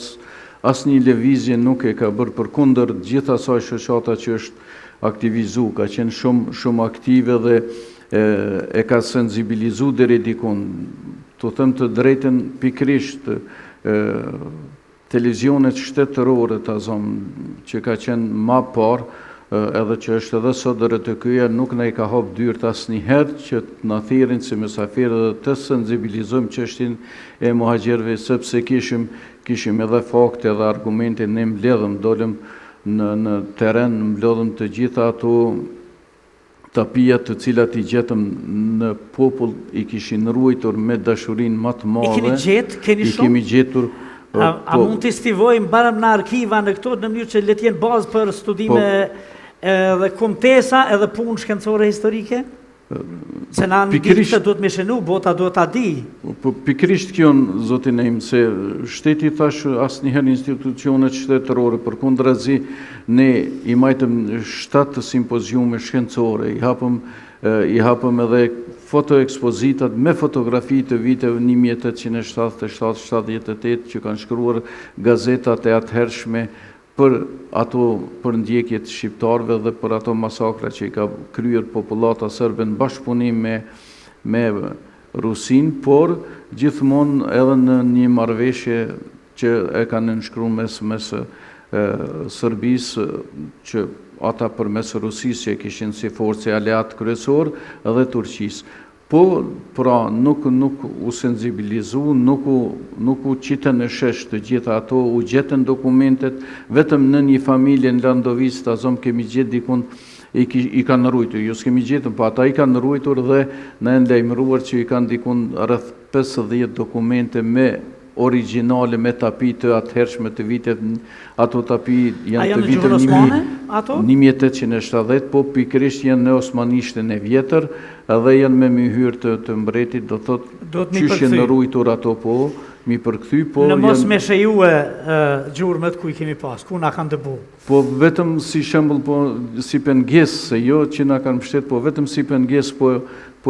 Speaker 6: asnjë lëvizje nuk e ka bërë përkundër gjithë asaj shoqata që është aktivizu, ka qenë shumë aktive dhe e ka sensibilizu deri dikun. Të them të drejtën, pikrisht televizionet shtetërore që ka qenë ma parë, edhe që është edhe sot dërë të kyja, nuk ne i ka hap dyrt asnjëherë që të na thirrin si mysafirë dhe të sensibilizojmë çështjen e muhaxherëve, sepse kishim edhe fakte dhe argumente, ne mbledhëm, dolëm në teren, mbledhëm të gjitha ato tapijat të cilat i gjetëm në popull, i kishin ruajtur me dashurinë më të madhe.
Speaker 8: I keni gjetë, keni shumë?
Speaker 6: I kemi gjetur.
Speaker 8: A mund të stivojmë barëm në arkiva në këto në mënyrë që le të jenë bazë për studime edhe kontesa edhe punë shkencore historike? Se na në gjithë duhet me shenu, bota duhet ta di.
Speaker 6: Pikrisht kjo në zotin e im, se shteti thash asnjëherë institucionet shtetërore, përkundrazi ne i majtëm 7 simpoziume shkencore, i hapëm edhe fotoekspozitat me fotografi të viteve 1877-78 që kanë shkruar gazetat e atëhershme për ndjekjet shqiptarve dhe për ato masakra që i ka kryer popullata serbe në bashkëpunim me Rusin, por gjithmonë edhe në një marrëveshje që e kanë nënshkruar mes Serbisë, që ata përmes Rusisë që kishin si forcë aleat kryesor, edhe Turqisë. Po, pra, nuk u sensibilizu, nuk u qitën e shesh të gjitha ato, u gjetën dokumentet, vetëm në një familje në Landovis, të azom kemi gjetë dikun, i kanë rujtur, ju s'kemi gjetën, po ata i kanë rujtur dhe në ndajmëruar që i kanë dikun rreth 50 dokumente me originale, me tapi të atëhershme të vitet, ato tapi janë të vitet 1870, po pikrisht janë në osmanishtën e vjetër, edhe janë me myhyrë të mbretit, do thotë qyshe në rujtur ato, po, mi përkthy, po...
Speaker 8: Në mos me shejue gjurëmet ku i kemi pas, ku na kanë dëbu?
Speaker 6: Po, vetëm si shembull, po, si penges, se jo që na kanë mbështet, po, vetëm si penges, po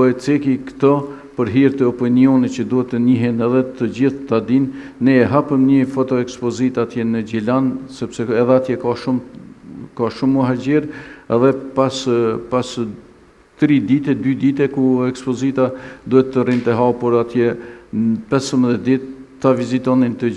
Speaker 6: e ceki këto, për hir të opinioni që duhet të njihen edhe të gjithë të din, ne e hapëm një fotoekspozit atje në Gjilan, sepse edhe atje ka shumë muhaxher, edhe pas 3 dite, 2 dite ku ekspozita duhet të rinte hapur atje, 15 ditë ta vizitonin të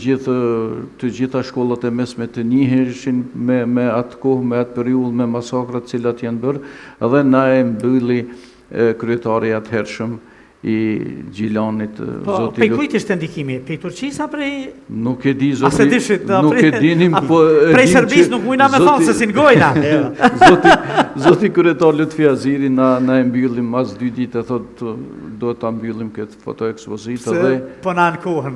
Speaker 6: gjitha shkollat e mesme të njiheshin me atë kohë, me atë periull, me masakrat cilat janë bërë, edhe na e mbylli kryetari atëhershëm i Gjilanit, zoti Lut.
Speaker 8: Pej kujt ishte ndikimi? Pej Turqis a prej...
Speaker 6: Nuk e di, zoti, nuk e dinim, po...
Speaker 8: Prej Serbis nuk mujna me thonë se si n'gojna.
Speaker 6: Zoti kryetar Lutfi Aziri na e mbyllim mas 2 ditë, thot do ta mbyllim këtë fotoekspozitë dhe...
Speaker 8: Po na në kohën.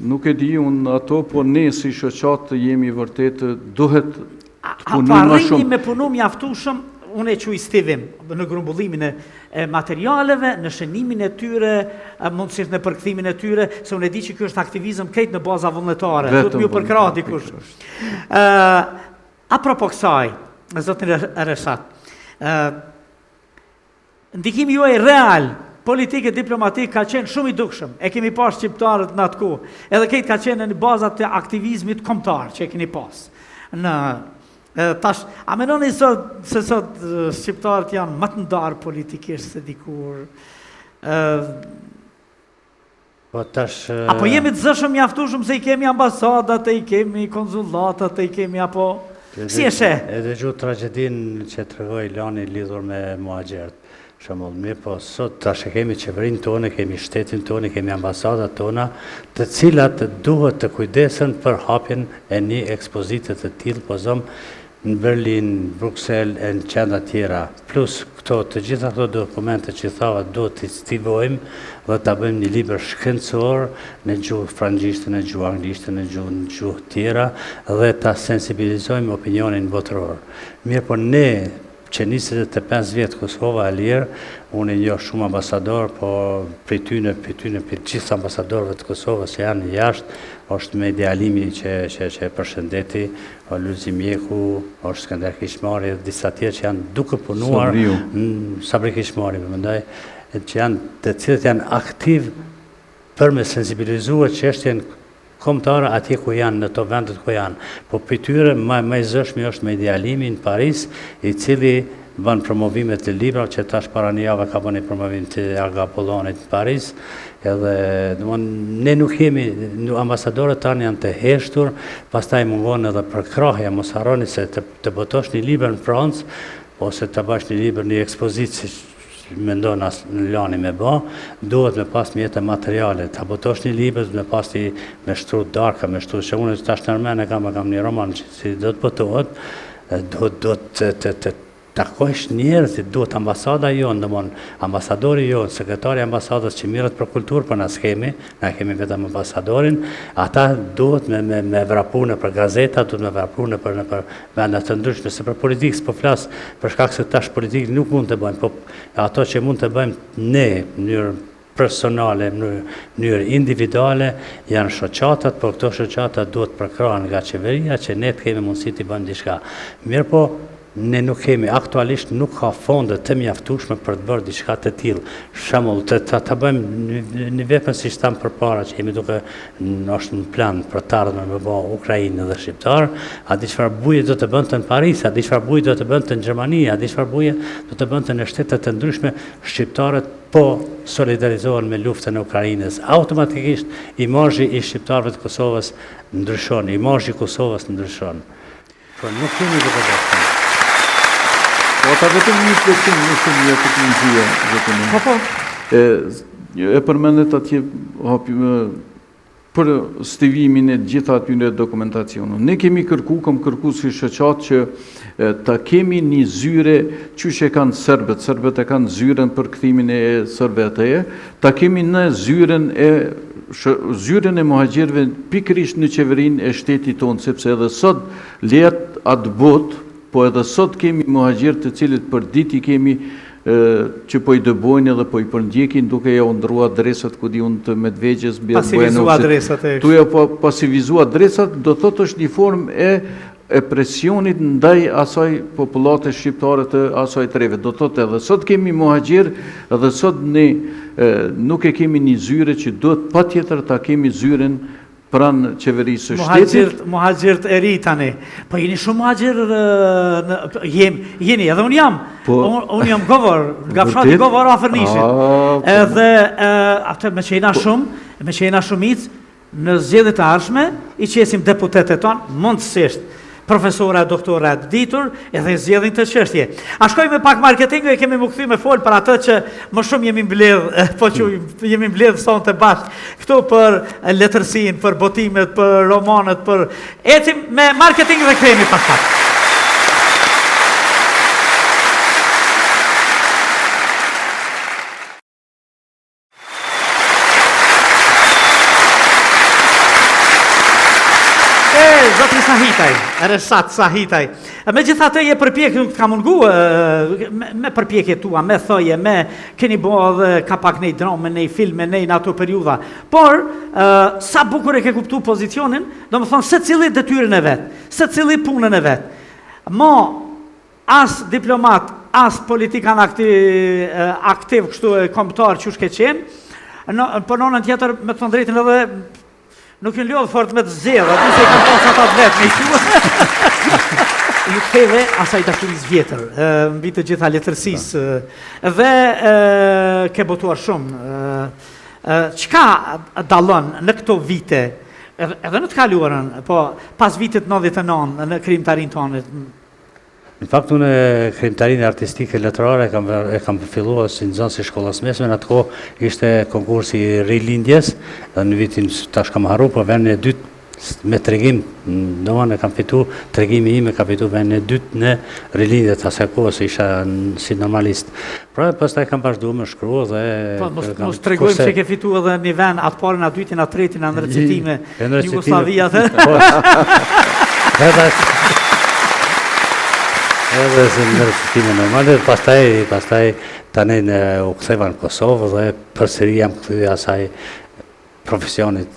Speaker 6: Nuk e di unë ato, po ne si shoqatë jemi vërtet duhet të punim më shumë.
Speaker 8: Arrini me punu mjaftueshëm, unë e quj stivim në grumbullimin e materialeve, në shënimin e tyre, mundësisht në përkthimin e tyre, se unë e di që kjo është aktivizëm krejt në baza vullnetare, du të mju përkra dikush. Apropo kësaj, zotin Reshat, ndikimi juaj real, politike, diplomatik, ka qenë shumë i dukshëm, e kemi pas shqiptarët në atë kohë, edhe krejt ka qenë në bazat të aktivizmit kombëtar që e keni pas. Tash, a menoni se sot shqiptarët janë më të ndarë politikisht se dikur? Apo jemi të zëshëm mjaftueshëm se i kemi ambasadat, i kemi konzulatat, i kemi apo... Si e she?
Speaker 5: Edhe gjuhë tragedin që të regoj Lani lidhur me muhaxherët. Shembull, mirë, po sot tash kemi qeverinë tonë, kemi shtetin tonë, kemi ambasadat tona, të cilat duhet të kujdesen për hapjen e një ekspozite të tillë, po në Berlin, Bruxelles e në qenda tjera, plus të gjitha këto dokumente që thava do të stivojmë dhe të bëjmë një libër shkencor në gjuhë frangjishtë, në gjuhë anglishtë, në gjuhë tjera dhe të sensibilizojmë opinionin botëror. Mirë, po ne që 25 vjetë Kosova e lirë, unë e njoh shumë ambasador, po për gjithë ambasadorëve të Kosovës që janë jashtë, është me idealimi që përshëndeti, Luzi Mjeku, është Skënder Kishmari, dhe disa tjerë që janë duke punuar, Sabri Kishmari, më mendoj, të cilët janë aktiv për me sensibilizuar çështjen kombëtare atje ku janë, në to vendet ku janë. Po për tyre, më i zëshmi është me idealimi në Paris, i cili bën promovimet të libra, që tash para një javë ka bënë promovim të Aga Apollonit në Paris, edhe ne nuk kemi, ambasadorët tanë janë të heshtur, pastaj mungon edhe për krahja, mos harroni se të botosh një libër në Francë, ose të bash një libër një ekspozitë, mendon as në lani me bë, duhet me pas mjete materiale. Ta botosh një libër, me pas me shtru darka, me shtru që unë tash nërmene kam një roman që si do të botohet, duhet të takojsh njerëzit, duhet ambasada jonë, ambasadori jonë, sekretari ambasadës që mirët për kulturë, për na kemi vetëm ambasadorin, ata duhet me vrapu në për gazeta, duhet me vrapu në për vendet të ndryshme, se për politikës po flasë, për shkak se tash politikë nuk mund të bëjmë, po ato që mund të bëjmë ne, mënyrë personale, mënyrë individuale, janë shoqatat, por këto shoqatat duhet përkrahen nga qeveria, që ne të kemi mundësi të bëjmë diçka. Mirë po, ne nuk kemi, aktualisht nuk ka fonde të mjaftueshme për të bërë diçka të tillë. Shembull, ta bëjmë një vepër si shtam përpara që jemi duke është në plan për të ardhmen me bë Ukrainë dhe shqiptar, a di çfarë buje do të bënte në Paris, a di çfarë buje do të bënte në Gjermani, a di çfarë buje do të bënte në shtete të ndryshme shqiptarët po solidarizohen me luftën e Ukrainës. Automatikisht imazhi i shqiptarëve të Kosovës ndryshon, imazhi i Kosovës ndryshon. Po nuk kemi të bëjmë.
Speaker 6: Po ata vetëm një plotësim, nuk shumë një teknologjia vetëm. E përmendet atje për stivimin e gjitha atyre dokumentacionit. Ne kemi kam kërku si shoqat që ta kemi një zyre qysh e kanë serbët e kanë zyren për kthimin e serbëve, ta kemi në zyren e muhaxhirëve pikërisht në qeverinë e shtetit tonë, sepse edhe sot lehet atë botë, po edhe sot kemi muhaxhirë të cilët për ditë i kemi që po i dëbojnë edhe po i përndjekin duke ja undrua adresat ku di unë të Medvegjes,
Speaker 2: pasivizu adresat e
Speaker 6: tuja pasivizu adresat, do thotë është një formë e presionit ndaj asaj popullate shqiptare të asaj treve. Do thotë edhe sot kemi muhaxhirë, edhe sot ne nuk e kemi një zyre që duhet patjetër ta kemi zyren pranë qeverisë së shtetit.
Speaker 2: Muhaxhirët e ri tani. Po jeni shumë muhaxhirë, jeni, edhe unë jam. Unë jam govor, nga fshati govor afër Nishit. Edhe atë me që jena shumic, në zgjedhjet e ardhshme, i qesim deputetet tonë, mundësisht profesora, doktora ditur, edhe zgjedhin të çështje. A shkoj me pak marketingu e kemi më kthy me fol për atë që më shumë jemi mbledh, jemi mbledh sonte bashkë këtu për letërsinë, për botimet, për romanet, për ecim me marketing dhe kthehemi pas pak. Zotri Sahitaj, Resat Sahitaj. Me gjitha të je përpjekje, nuk ka mungu me përpjekje tua, me thëje, me keni bo dhe ka pak nej drame, nej filme, nej në ato periuda. Por, sa bukur e ke kuptu pozicionin, do më thonë, se cili detyrën e vetë, se cili punën e vetë. Mo, as diplomat, as politikan aktiv kështu e kombëtar që shke qenë, për nonën tjetër, me të thonë drejtën edhe, nuk në lodhë fort me të zedhe, aty se i kam pasë ata të vetë me që. Ju ktheve asaj dashuris vjetër, mbi të gjitha letërsisë, dhe ke botuar shumë. Qka dallon në këto vite, edhe në të kaluarën, po pas vitit 99 në krijimtarin tonë?
Speaker 5: Në fakt, unë krijimtarinë artistike letërare e kam filluar si nxënës i shkollës mesme, në atë kohë ishte konkursi i rilindjes, dhe në vitin tash kam harru, po vendin e dytë me tregim, domethënë kam fitu, tregimi im e ka fitu vendin e dytë në rilindjet asaj kohë, se isha si normalist. Pra, pastaj kam vazhduar me shkruar dhe
Speaker 2: mos tregojmë se ke fitu edhe një vend atë parën, atë dytin, atë tretin në recitime Jugoslavia dhe.
Speaker 5: Edhe se në recitime normale, pastaj tani u ktheva në Kosovë dhe përsëri jam kthyer asaj profesionit,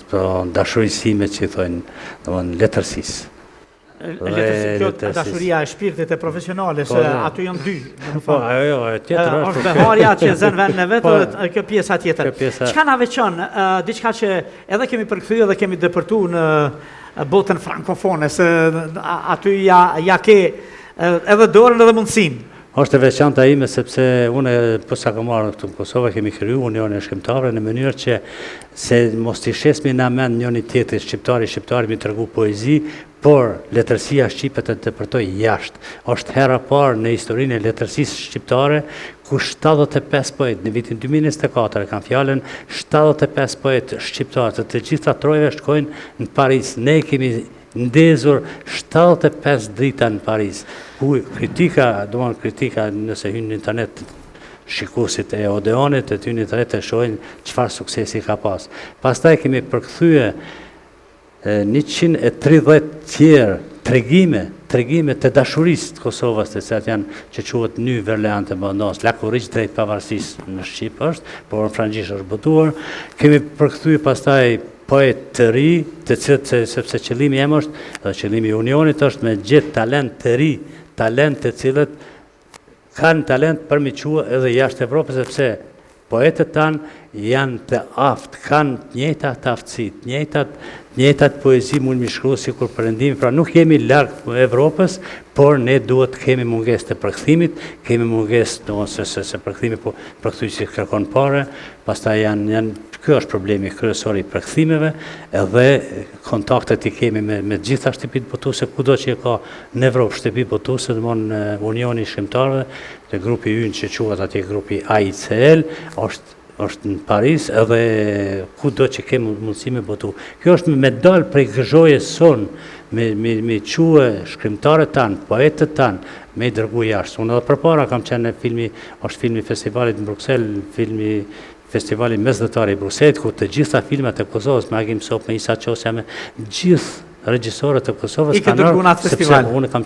Speaker 5: dashurisime që i thojnë, letërsisë.
Speaker 2: Kjo dashuria e shpirtit e profesionale, se aty janë dy.
Speaker 5: Po, ajo, tjetër
Speaker 2: është beharja që zën vendin e vet, kjo pjesa tjetër. Çka na veçon, diçka që edhe kemi përkthyer edhe kemi depërtuar në botën frankofone, se aty ja ke edhe dorën edhe mundësinë.
Speaker 5: Është e veçanta ime sepse unë po sa kam marrë këtu në Kosovë kemi kriju Unionin e Shkrimtarëve në mënyrë që se mos t'i shesmi në mend njëri tjetrit shqiptari mi tregu poezi, por letërsia shqipe të depërtoj jashtë. Është hera parë në historinë e letërsisë shqiptare ku 75 poet në vitin 2024 kanë fjalën 75 poet shqiptarë të gjitha trojve shkojnë në Paris. Ne kemi ndezur 75 drita në Paris. Ku kritika nëse hynë në internet shikuesit e Odeonit, të hynë në internet të shohin çfarë suksesi ka pas. Pastaj kemi përkthye 130 tjerë tregime të dashurisë të Kosovës, të cilat janë që quhet Ny Verlean të Bandos, la kurrë drejt pavarësisë në shqip është, por në francez është botuar. Kemi përkthyer pastaj poet të ri, të cilët sepse qëllimi im është, dhe qëllimi i Unionit është me gjetë talent të ri, talent të cilët kanë talent për mi qua edhe jashtë Evropës, sepse poetët tanë janë të aftë, kanë njëjtat aftësit, njëjtat poezi mund mi shkruaj si kur perëndimi, pra nuk jemi larg Evropës, por ne duhet kemi mungesë të përkthimit, kemi mungesë se përkthimi po përkthyesi kërkon parë, pastaj janë ky është problemi kryesor i përkthimeve, edhe kontaktet i kemi me gjitha shtëpitë botuese, kudo që ka në Evropë shtëpi botuese, domthonë Unioni i Shkrimtarëve, te grupi ynë që quhet atje grupi AICL, është në Paris, edhe kudo që kemi mundësi me botu. Kjo është me dal prej gëzhojes sonë, me quhe shkrimtarët tanë, poetët tanë, me i dërgu jashtë. Unë edhe përpara kam qenë është filmi festivalit në Bruxelles, Festivali mesdhetar i Bruxellit, ku të gjitha filmat e Kosovës, me Agim Sop, me Isa Qosja, me gjithë regjisorët e Kosovës
Speaker 2: kanë ardhur, sepse
Speaker 5: unë kam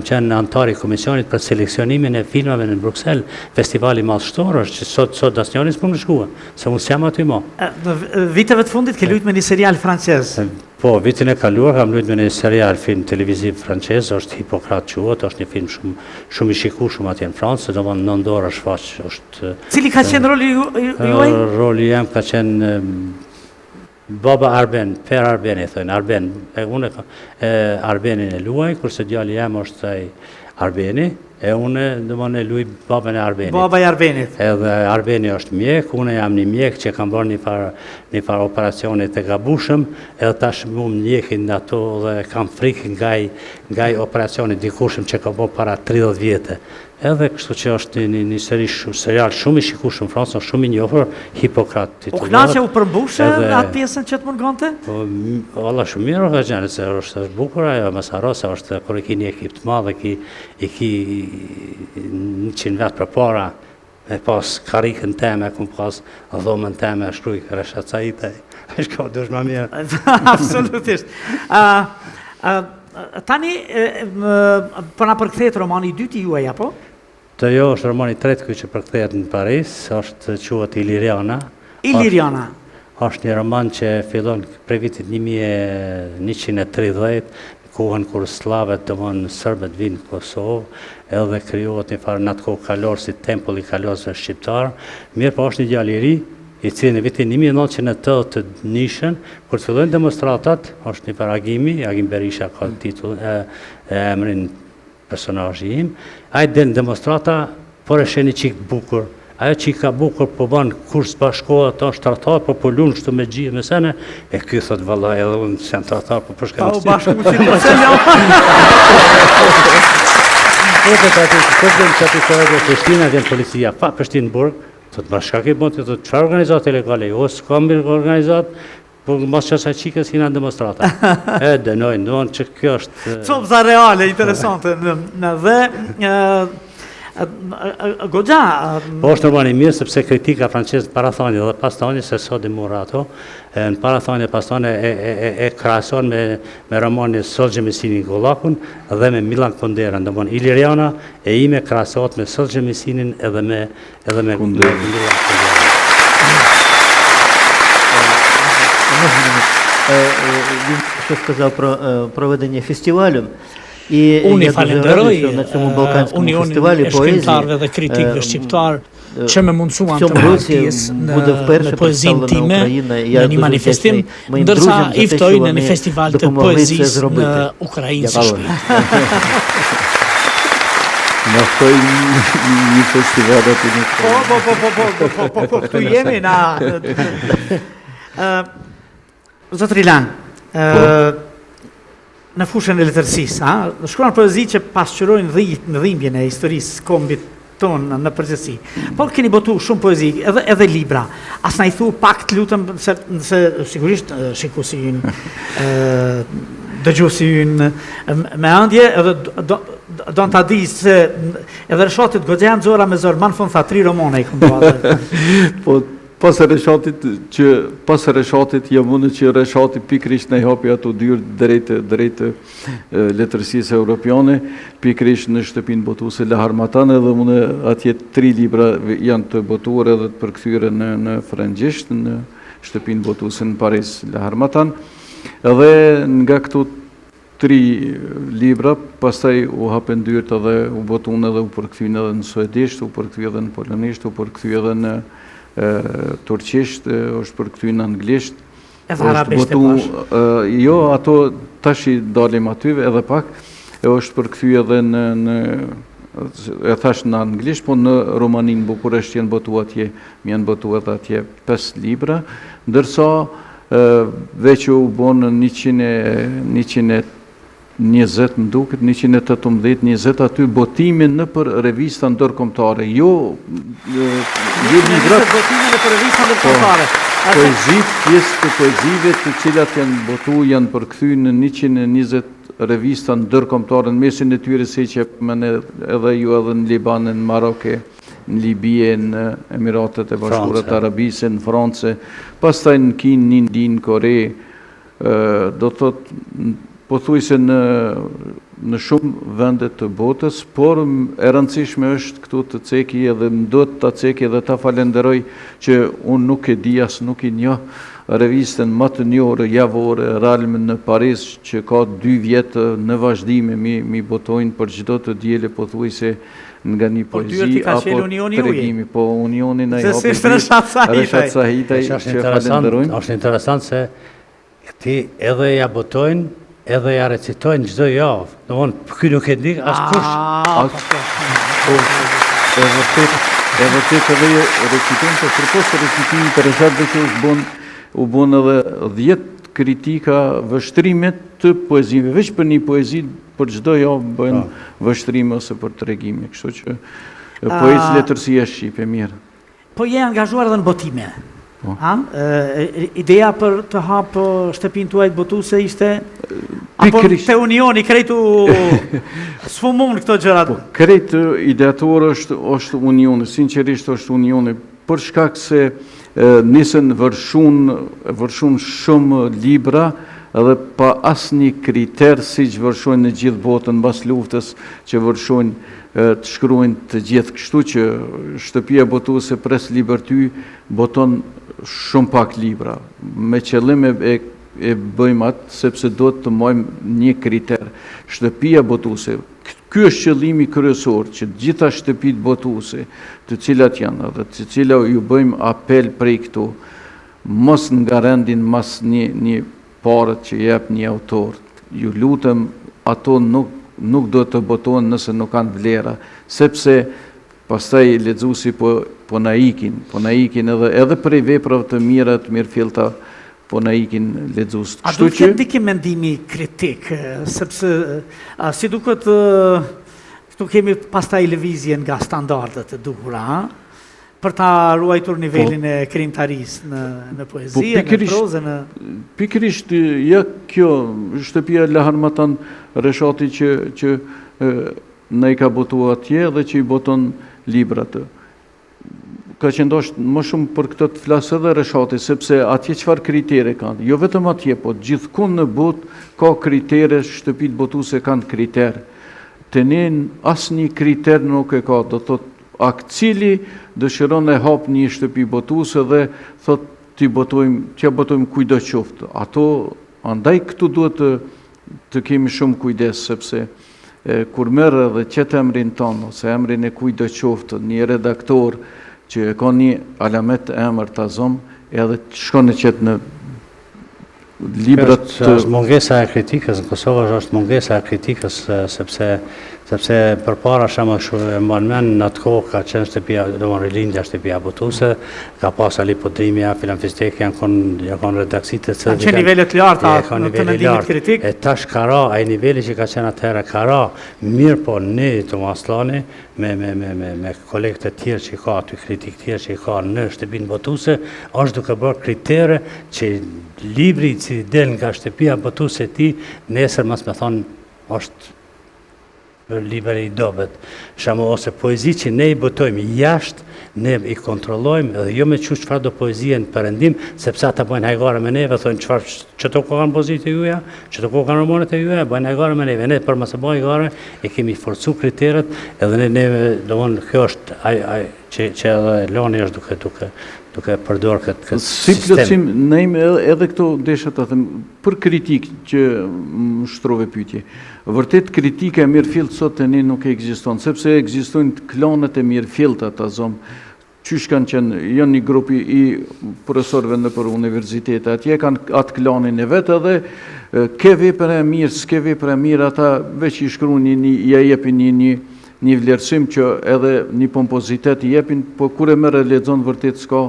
Speaker 5: qenë antar i komisionit për seleksionimin e filmave në Bruxelles. Festivali madhështor është që sot asnjëri s'mund të shkuë, se unë s'jam aty më.
Speaker 2: Në viteve të fundit ke luajtur me një serial francez.
Speaker 5: Po, vitin e kaluar kam luajtur me një serial film televiziv francez, është Hipokrat quhet, është një film shumë i shikueshëm atje në Francë, domthonë në Andorra shfaq është.
Speaker 2: Cili ka qenë roli juaj?
Speaker 5: Roli jam ka qenë Baba Arben, Per Arbeni thonë, Arben, unë Arbenin e luaj, kurse djali jam është ai Arbeni, e unë domthonë e luaj babën e Arbenit.
Speaker 2: Baba i Arbenit.
Speaker 5: Edhe Arbeni është mjek, unë jam një mjek që kam bërë një farë operacione të gabushëm, edhe tash mu më mjekin në ato dhe kam frikë nga operacione dikushëm që ka bërë para 30 vjetë. Edhe kështu që është një serial shumë i shikueshëm në Francë, shumë i njohur, Hipokrat titullohet.
Speaker 2: U knaqe u përmbushë atë pjesën që të mungonte?
Speaker 5: Po, valla shumë mirë ka qenë, se është bukur ajo, mos harro se është kur e ki një ekip të madh, e ki 100 vet përpara, me pas karikën teme, ku pas dhomën teme, shkruaj Reshat Saite. Ai shko dush më mirë.
Speaker 2: Absolutisht. Tani po na përkthehet romani i dytë juaj apo?
Speaker 5: Të jo, është romani i tretë që përkthehet në Paris, është quhet Iliriana.
Speaker 2: Iliriana.
Speaker 5: Është një roman që fillon prej vitit 1130, kohën kur slavët, domthonë serbët vinë në Kosovë, edhe krijohet një farë në atë kohë kalor si tempulli i kalorësve shqiptar. Mirë, po është një djalë i ri, i cili në vitin 1980 të nishën, kur të fillojnë demonstratat, është një farë Agim Berisha ka titull e emrin personazhi im, ai del në demonstrata, por e sheni çik bukur. Ajo që i ka bukur po ban kurs bashkohet, është tradhtar, po lunë kështu me gjie me sene, e ky thot vallai edhe unë jam tradhtar, po përshkam.
Speaker 2: Po bashku si procesi.
Speaker 5: Prishtina vjen policia, pa Prishtinburg, thot ma shka ke bënë, thot çfarë organizat ilegale, jo s'ka mirë organizat, po mas qasa qikës hina në demonstrata. E dënojnë, donë që kjo është...
Speaker 2: Copza reale, interesante, dhe... Goxha...
Speaker 5: Po është normani mirë, sepse kritika francezë parathani dhe pastani, se sot i mura ato, në parathani e pastani e krahason me romani Solxhenitsyn Gollakun dhe me Milan Kunderën, domthonë Iliriana e ime krahasohet me Solxhenitsyn edhe me Kunderën.
Speaker 7: що сказав про проведення фестивалю. І
Speaker 8: Unë
Speaker 7: я
Speaker 8: i
Speaker 7: дуже радий,
Speaker 8: falenderoj
Speaker 7: що на цьому Балканському
Speaker 8: Unionin
Speaker 7: фестивалі
Speaker 8: e shkrimtarëve dhe
Speaker 7: поезії
Speaker 8: kritikëve shqiptar që më mundësuan
Speaker 7: в
Speaker 8: të
Speaker 7: цьому
Speaker 8: marr
Speaker 7: році
Speaker 8: pjesë
Speaker 7: буде вперше
Speaker 8: në poezinë
Speaker 7: представлена
Speaker 8: time
Speaker 7: Україна. І
Speaker 8: në
Speaker 7: я
Speaker 8: një
Speaker 7: дуже
Speaker 8: manifestim,
Speaker 7: вдячний моїм
Speaker 8: ndërsa
Speaker 7: друзям за
Speaker 8: i
Speaker 7: те, що
Speaker 8: ftoj në një
Speaker 7: вони
Speaker 8: festival të
Speaker 7: допомогли це
Speaker 8: poezisë në
Speaker 7: зробити.
Speaker 8: Ukrainë së
Speaker 7: Дякую.
Speaker 8: shpejtë.
Speaker 6: Naftoj një festival aty në
Speaker 2: Po, këtu jemi na... Zotër Ilan, në fushën e letërsisë, shkruan poezi që pasqyrojnë dhimbjen e historisë kombit tonë në përgjithësi. Por keni botu shumë poezi, edhe libra. As na I thu pak të lutëm, se sigurisht shikuesi ynë, dëgjuesi ynë me ëndje, edhe do të di se edhe Reshatit goxha nxora me zor, man fund tha 3 romane I këndua.
Speaker 6: Po, pas e Reshatit jam unë që Reshati pikrisht në hapi ato dyrë drejtë letërsisë europiane, pikrisht në shtëpinë botuese Laharmatan, edhe unë atje 3 libra janë të botuar edhe të përkthyer në frëngjisht në shtëpinë botuese në Paris Laharmatan. Edhe nga këto 3 libra, pastaj u hapen dyert edhe u botun edhe u përkthyen edhe në suedisht, u përkthyen edhe në polonisht, u përkthyen edhe në turqisht, është përkthyer në anglisht.
Speaker 2: Edhe arabisht e pash.
Speaker 6: Jo, ato tash I dalim aty edhe pak, është përkthyer edhe në e thash në anglisht, po në Romanin Bukuresht janë botu atje, janë botu edhe atje 5 libra, ndërsa veç u bon 120 më duket, 118-20 aty botimin në për revista ndërkombëtare. Jo librat,
Speaker 2: botimin në për revista ndërkombëtare.
Speaker 6: Poezit, pjesë të poezive të cilat janë botu, janë përkthy në 120 revista ndërkombëtare, në mesin e tyre se që edhe ju edhe në Liban, në Maroke, në Libie, në Emiratet e Bashkuara të Arabisë, në Francë, pastaj në Kinë, në Indi, në Kore, do thot pothuajse në shumë vende të botës, por e rëndësishme është këtu të ceki edhe më do të ceki edhe ta falenderoj që unë nuk e di as nuk I njoh revistën më të njohur javore Ralm në Paris që ka 2 vjetë në vazhdime mi botojnë për çdo të diele pothuajse nga një poezi apo tregimi, po Unionin ai hapi Reshat Sahitaj që falenderojmë.
Speaker 5: Është interesant se këti edhe ja botojnë edhe ja recitojnë çdo javë. Domthonë, ky nuk e di askush.
Speaker 6: E vërtet edhe recitojnë, po përpos recitimit të Reshatëve që u bën edhe 10 kritika vështrimet të poezive, veç për një poezi për çdo javë bëjnë vështrime ose për tregime, kështu që poezi letërsia shqipe mirë.
Speaker 2: Po je angazhuar edhe në botime. Ideja për të hapë shtëpinë tuaj të botuese ishte apo te Unioni krejtu sfumon këto gjërat?
Speaker 6: Po, krejt ideator është Unioni, sinqerisht është Unioni, për shkak se nisën vërshun shumë libra edhe pa asnjë kriter siç vërshojnë në gjithë botën mbas luftës që vërshojnë të shkruajnë të gjithë, kështu që shtëpia botuese Pres Liberty boton shumë pak libra. Me qëllim e bëjmë atë sepse do të mojmë një kriter. Shtëpia botuese, ky është qëllimi kryesor që gjitha shtëpitë botuese, të cilat janë edhe të cilat ju bëjmë apel prej këtu, mos ngarendin mas një parët që jep një autor. Ju lutem, ato nuk do të botohen nëse nuk kanë vlera, sepse pastaj lexuesi po na ikin edhe prej veprave të mira të mirëfillta po na ikin lexues.
Speaker 2: A do të ketë dikim mendimi kritik, sepse si duket këtu kemi pastaj lëvizje nga standardet e duhura, për ta ruajtur nivelin e krimtarisë në poezi, në prozë,
Speaker 6: pikërisht ja kjo shtëpia Laharmatan Reshati që ne I ka botuar atje dhe që I boton librat. Ka qëndosh më shumë për këtë të flasë edhe Reshati, sepse atje çfarë kritere kanë. Jo vetëm atje, po gjithkund në botë ka kritere, shtëpitë botuese kanë kriter. Te ne asnjë kriter nuk e ka, do thotë cili dëshiron e hap një shtëpi botuese dhe thot t'ja botojmë kujdo qoftë. Ato andaj këtu duhet të kemi shumë kujdes, sepse kur merë edhe qëtë emrin tonë, ose emrin e kujdo qoftë, një redaktor që e ka një alamet emër të azom, edhe shkon e qëtë në librat të...
Speaker 5: është mungesa e kritikës, në Kosovë është mungesa e kritikës, sepse për para shumë e mën në atë kohë ka qenë shtëpia, do më rilindja shtëpia Butuse, ka pas Ali Podrimja, Filan Fistek, janë konë redaksit të cëllë.
Speaker 2: Që nivellet larta në të mendimit kritik?
Speaker 5: E tash ka ra, a i nivelli që ka qenë atëherë ka ra, mirë po ne të Maslani, me kolegët e tjerë që i ka, aty kritik tjerë që i ka në shtëpinë Butuse, është duke bërë kritere që libri që del nga shtëpia Butuse ti, nesër mas me thonë, është liber i dobet. Shamo, ose poezi që ne i botojmë jashtë, ne i kontrollojmë, edhe jo me çfarë do poezie në përëndim, sepse ata bojnë hajgare me neve, thonë çto ko kanë pozit e juja, çto ko kanë romanet e juja, bojnë hajgare me neve. Ne për mëse bojnë hajgare, e kemi forcu kriteret, edhe neve, do mënë, kjo është që edhe Loni është duke përdor këtë
Speaker 6: sistem. Si plotësim, nejmë edhe këto desha të them, për kritik që më shtrove pyetje. Vërtet kritika e mirëfillt sot e ne nuk ekziston, sepse ekzistojnë klanet e mirëfillta të zonë, qysh kanë qenë, janë një grupi i profesorëve në për universitete, atje kanë atë klanin e vetë edhe ke vepër e mirë, s'ke vepër e mirë, ata veç i shkruan ja jepin një vlerësim që edhe një pompozitet i jepin, po kur e merr e lexon vërtet s'ka,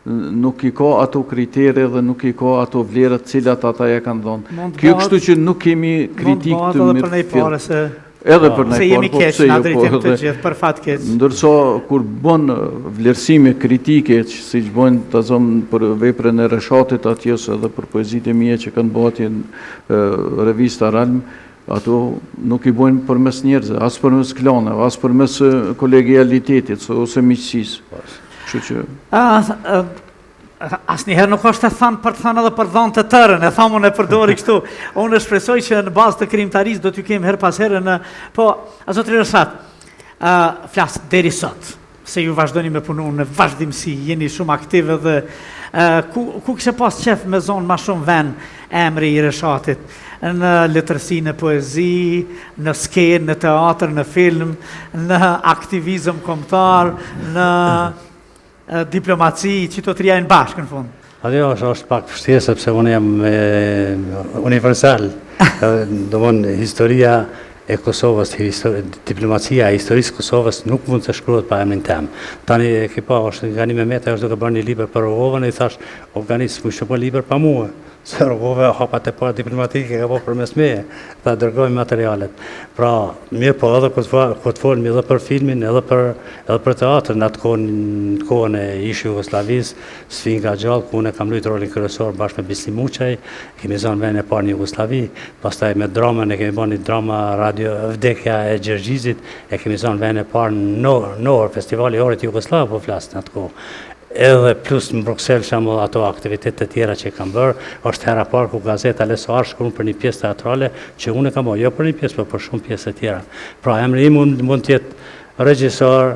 Speaker 6: nuk i ka ato kritere dhe nuk i ka ato vlerët cilat ata ja kanë dhënë. Kjo kështu që nuk kemi kritik të mirëfillt. Edhe për ne
Speaker 2: jemi keq në drejtim të gjithë, për fat keq.
Speaker 6: Ndërsa kur bën vlerësime kritike, siç bën ta zonë për veprën e Reshatit atjes edhe për poezitë e mia që kanë bërë në revista Ralm, ato nuk i bojnë përmes njerëzve, as përmes klaneve, as përmes kolegialitetit ose miqësisë. Kështu që
Speaker 2: asnjëherë nuk është të thënë për të thënë edhe për dhënë të tërën, e thamë unë e përdori kështu. Unë shpresoj që në bazë të krijimtarisë do t'ju kem her pas here në, po, zotëri Reshat, flas deri sot, se ju vazhdoni me punu në vazhdimsi, jeni shumë aktiv edhe ku kishte pas qef me zonë ma shumë vend emri i Reshatit, në letërsi, në poezi, në skenë, në teatr, në film, në aktivizëm kombëtar, në diplomaci, që të trijajnë bashkë në fund.
Speaker 5: Ajo është pak vështirë sepse unë jam universal. Do mënë historia e Kosovës, diplomacia e historisë Kosovës nuk mund të shkruhet pa emrin tem. Tani e kipa, është nga një Mehmeta, është duke bërë një liber për Rogovën, e i thash, organisë, mu shë po liber pa mua. Se Rogove hapat e parë diplomatike ka po përmes meje, ta dërgojmë materialet. Pra, mirë po edhe këtë folmi edhe për filmin, edhe për teatrën, në atë kohën e ishë Jugoslavisë, Sfinga Gjallë, ku unë kam luajtur rolin kryesor bashkë me Bisli Muçaj, kemi zonë vend e parë në Jugoslavi, pastaj me dramën e kemi bërë një drama radio Vdekja e Gjergjizit, e kemi zonë vend e parë në Festivali Orit Jugoslav, po flasë në atë kohë. Edhe plus në Bruxelles shumë ato aktivitetet tjera që kam bërë, është hera parë ku gazeta Lesoar shkruan për një pjesë teatrale që unë kam bërë, jo për një pjesë, por për shumë pjesë të tjera. Pra emri im mund të jetë regjisor,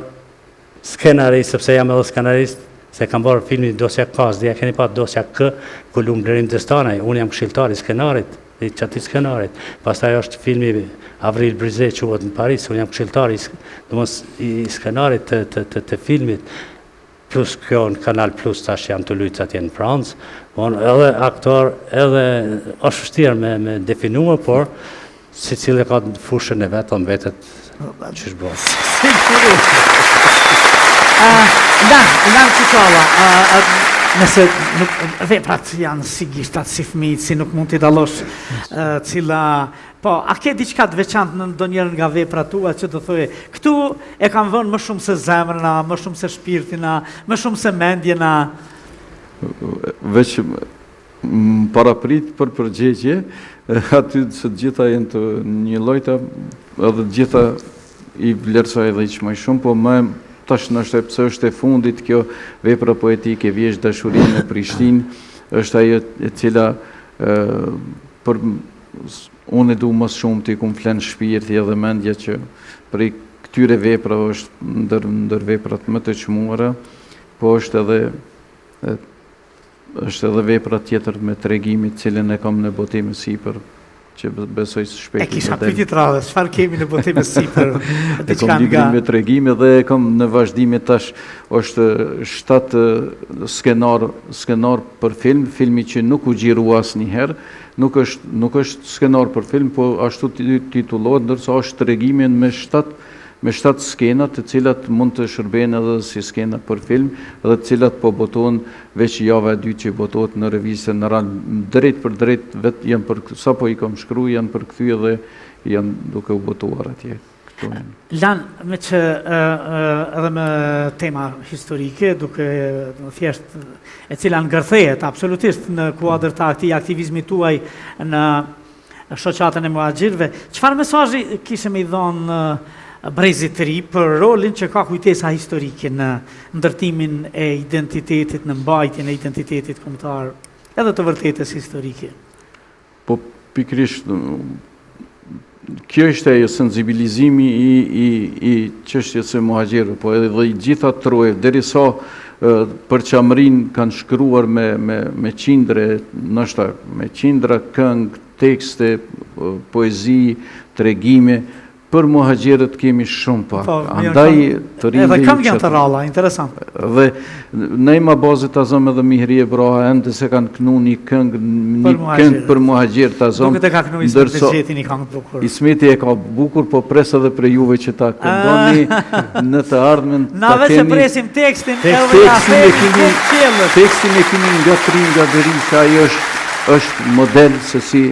Speaker 5: skenarist, sepse jam edhe skenarist, se kam bërë filmi Dosja Kaz, dhe ja keni pa Dosja K, ku lumë Blerim Destanaj, unë jam këshilltar i skenarit, i qati skenarit. Pastaj është filmi Avril Brizet që në Paris, unë jam këshilltar i skenarit të filmit, plus kjo në Kanal Plus tash jam të lujtë atje në Francë, edhe aktor, edhe është vështirë me definua, por si cilë ka fushën e vetë, mbetet që shbo.
Speaker 2: Lanë Qyqalla, nëse veprat janë si gishtat, si fëmijët, si nuk mund t'i dalosh cila... Po, a ke diçka të veçantë në ndonjëherë nga veprat tua që do thoje, këtu e kam vënë më shumë se zemrëna, më shumë se shpirtina, më shumë se mendjena?
Speaker 6: Veç paraprit për përgjegje, aty se gjitha jenë të një lojta, edhe gjitha i vlerësoj edhe i që më shumë, po më tash nështë e pëse është e fundit kjo vepra poetike vjesh dashurin e Prishtinë, është ajo e cila për... Unë e du mësë shumë t'i kumë flenë shpirti edhe mendja që për i këtyre vepra është ndër veprat më të qmuara, po është edhe është edhe vepra tjetër me tregimit cilën e kam në botim sipër, që besoj së shpejt.
Speaker 2: E kisha pyetje të radhës, çfarë kemi në botim sipër?
Speaker 6: E kam librin me tregime dhe e kam në vazhdime tash është 7 skenar për film, filmi që nuk u gjirua asnjëherë, nuk është skenar për film, po ashtu titullohet, ndërsa është tregime me 7 skena të cilat mund të shërbejnë edhe si skena për film dhe të cilat po botohen veç java e dytë që botohet në revistën në ran drejt për drejt vetë janë për sa po i kam shkruar janë përkthyer dhe janë duke u botuar atje.
Speaker 2: Lan me që edhe me tema historike duke thjesht e cila ngërthehet absolutisht në kuadër të këtij aktivizmi tuaj në shoqatën e muhaxhirëve, çfarë mesazhi kishe me i dhënë brezit të ri për rolin që ka kujtesa historike në ndërtimin e identitetit, në mbajtjen e identitetit kombëtar, edhe të vërtetës historike?
Speaker 6: Po pikërisht kjo është ajo sensibilizimi i çështjes së muhaxhirëve, po edhe i gjitha troje, derisa përçamrin kanë shkruar me qindre, ndoshta me qindra këngë, tekste, poezi, tregime. Për muhaxhirët kemi shumë pak. Andaj të rinë
Speaker 2: edhe kam janë të ralla, interesant.
Speaker 6: Dhe ne ma bazë të azëm edhe Mihri e Braha ende se kanë kënu një këngë për muhaxhirë të azëm.
Speaker 2: Duke të ka kënu Ismeti Zeti një këngë bukur.
Speaker 6: Ismeti e ka bukur, po pres edhe për juve që ta këndoni në të ardhmen.
Speaker 2: Na veç e presim tekstin edhe ja fejmë qëllët.
Speaker 6: Tekstin e kemi nga tri nga Berisha, ajo është model se si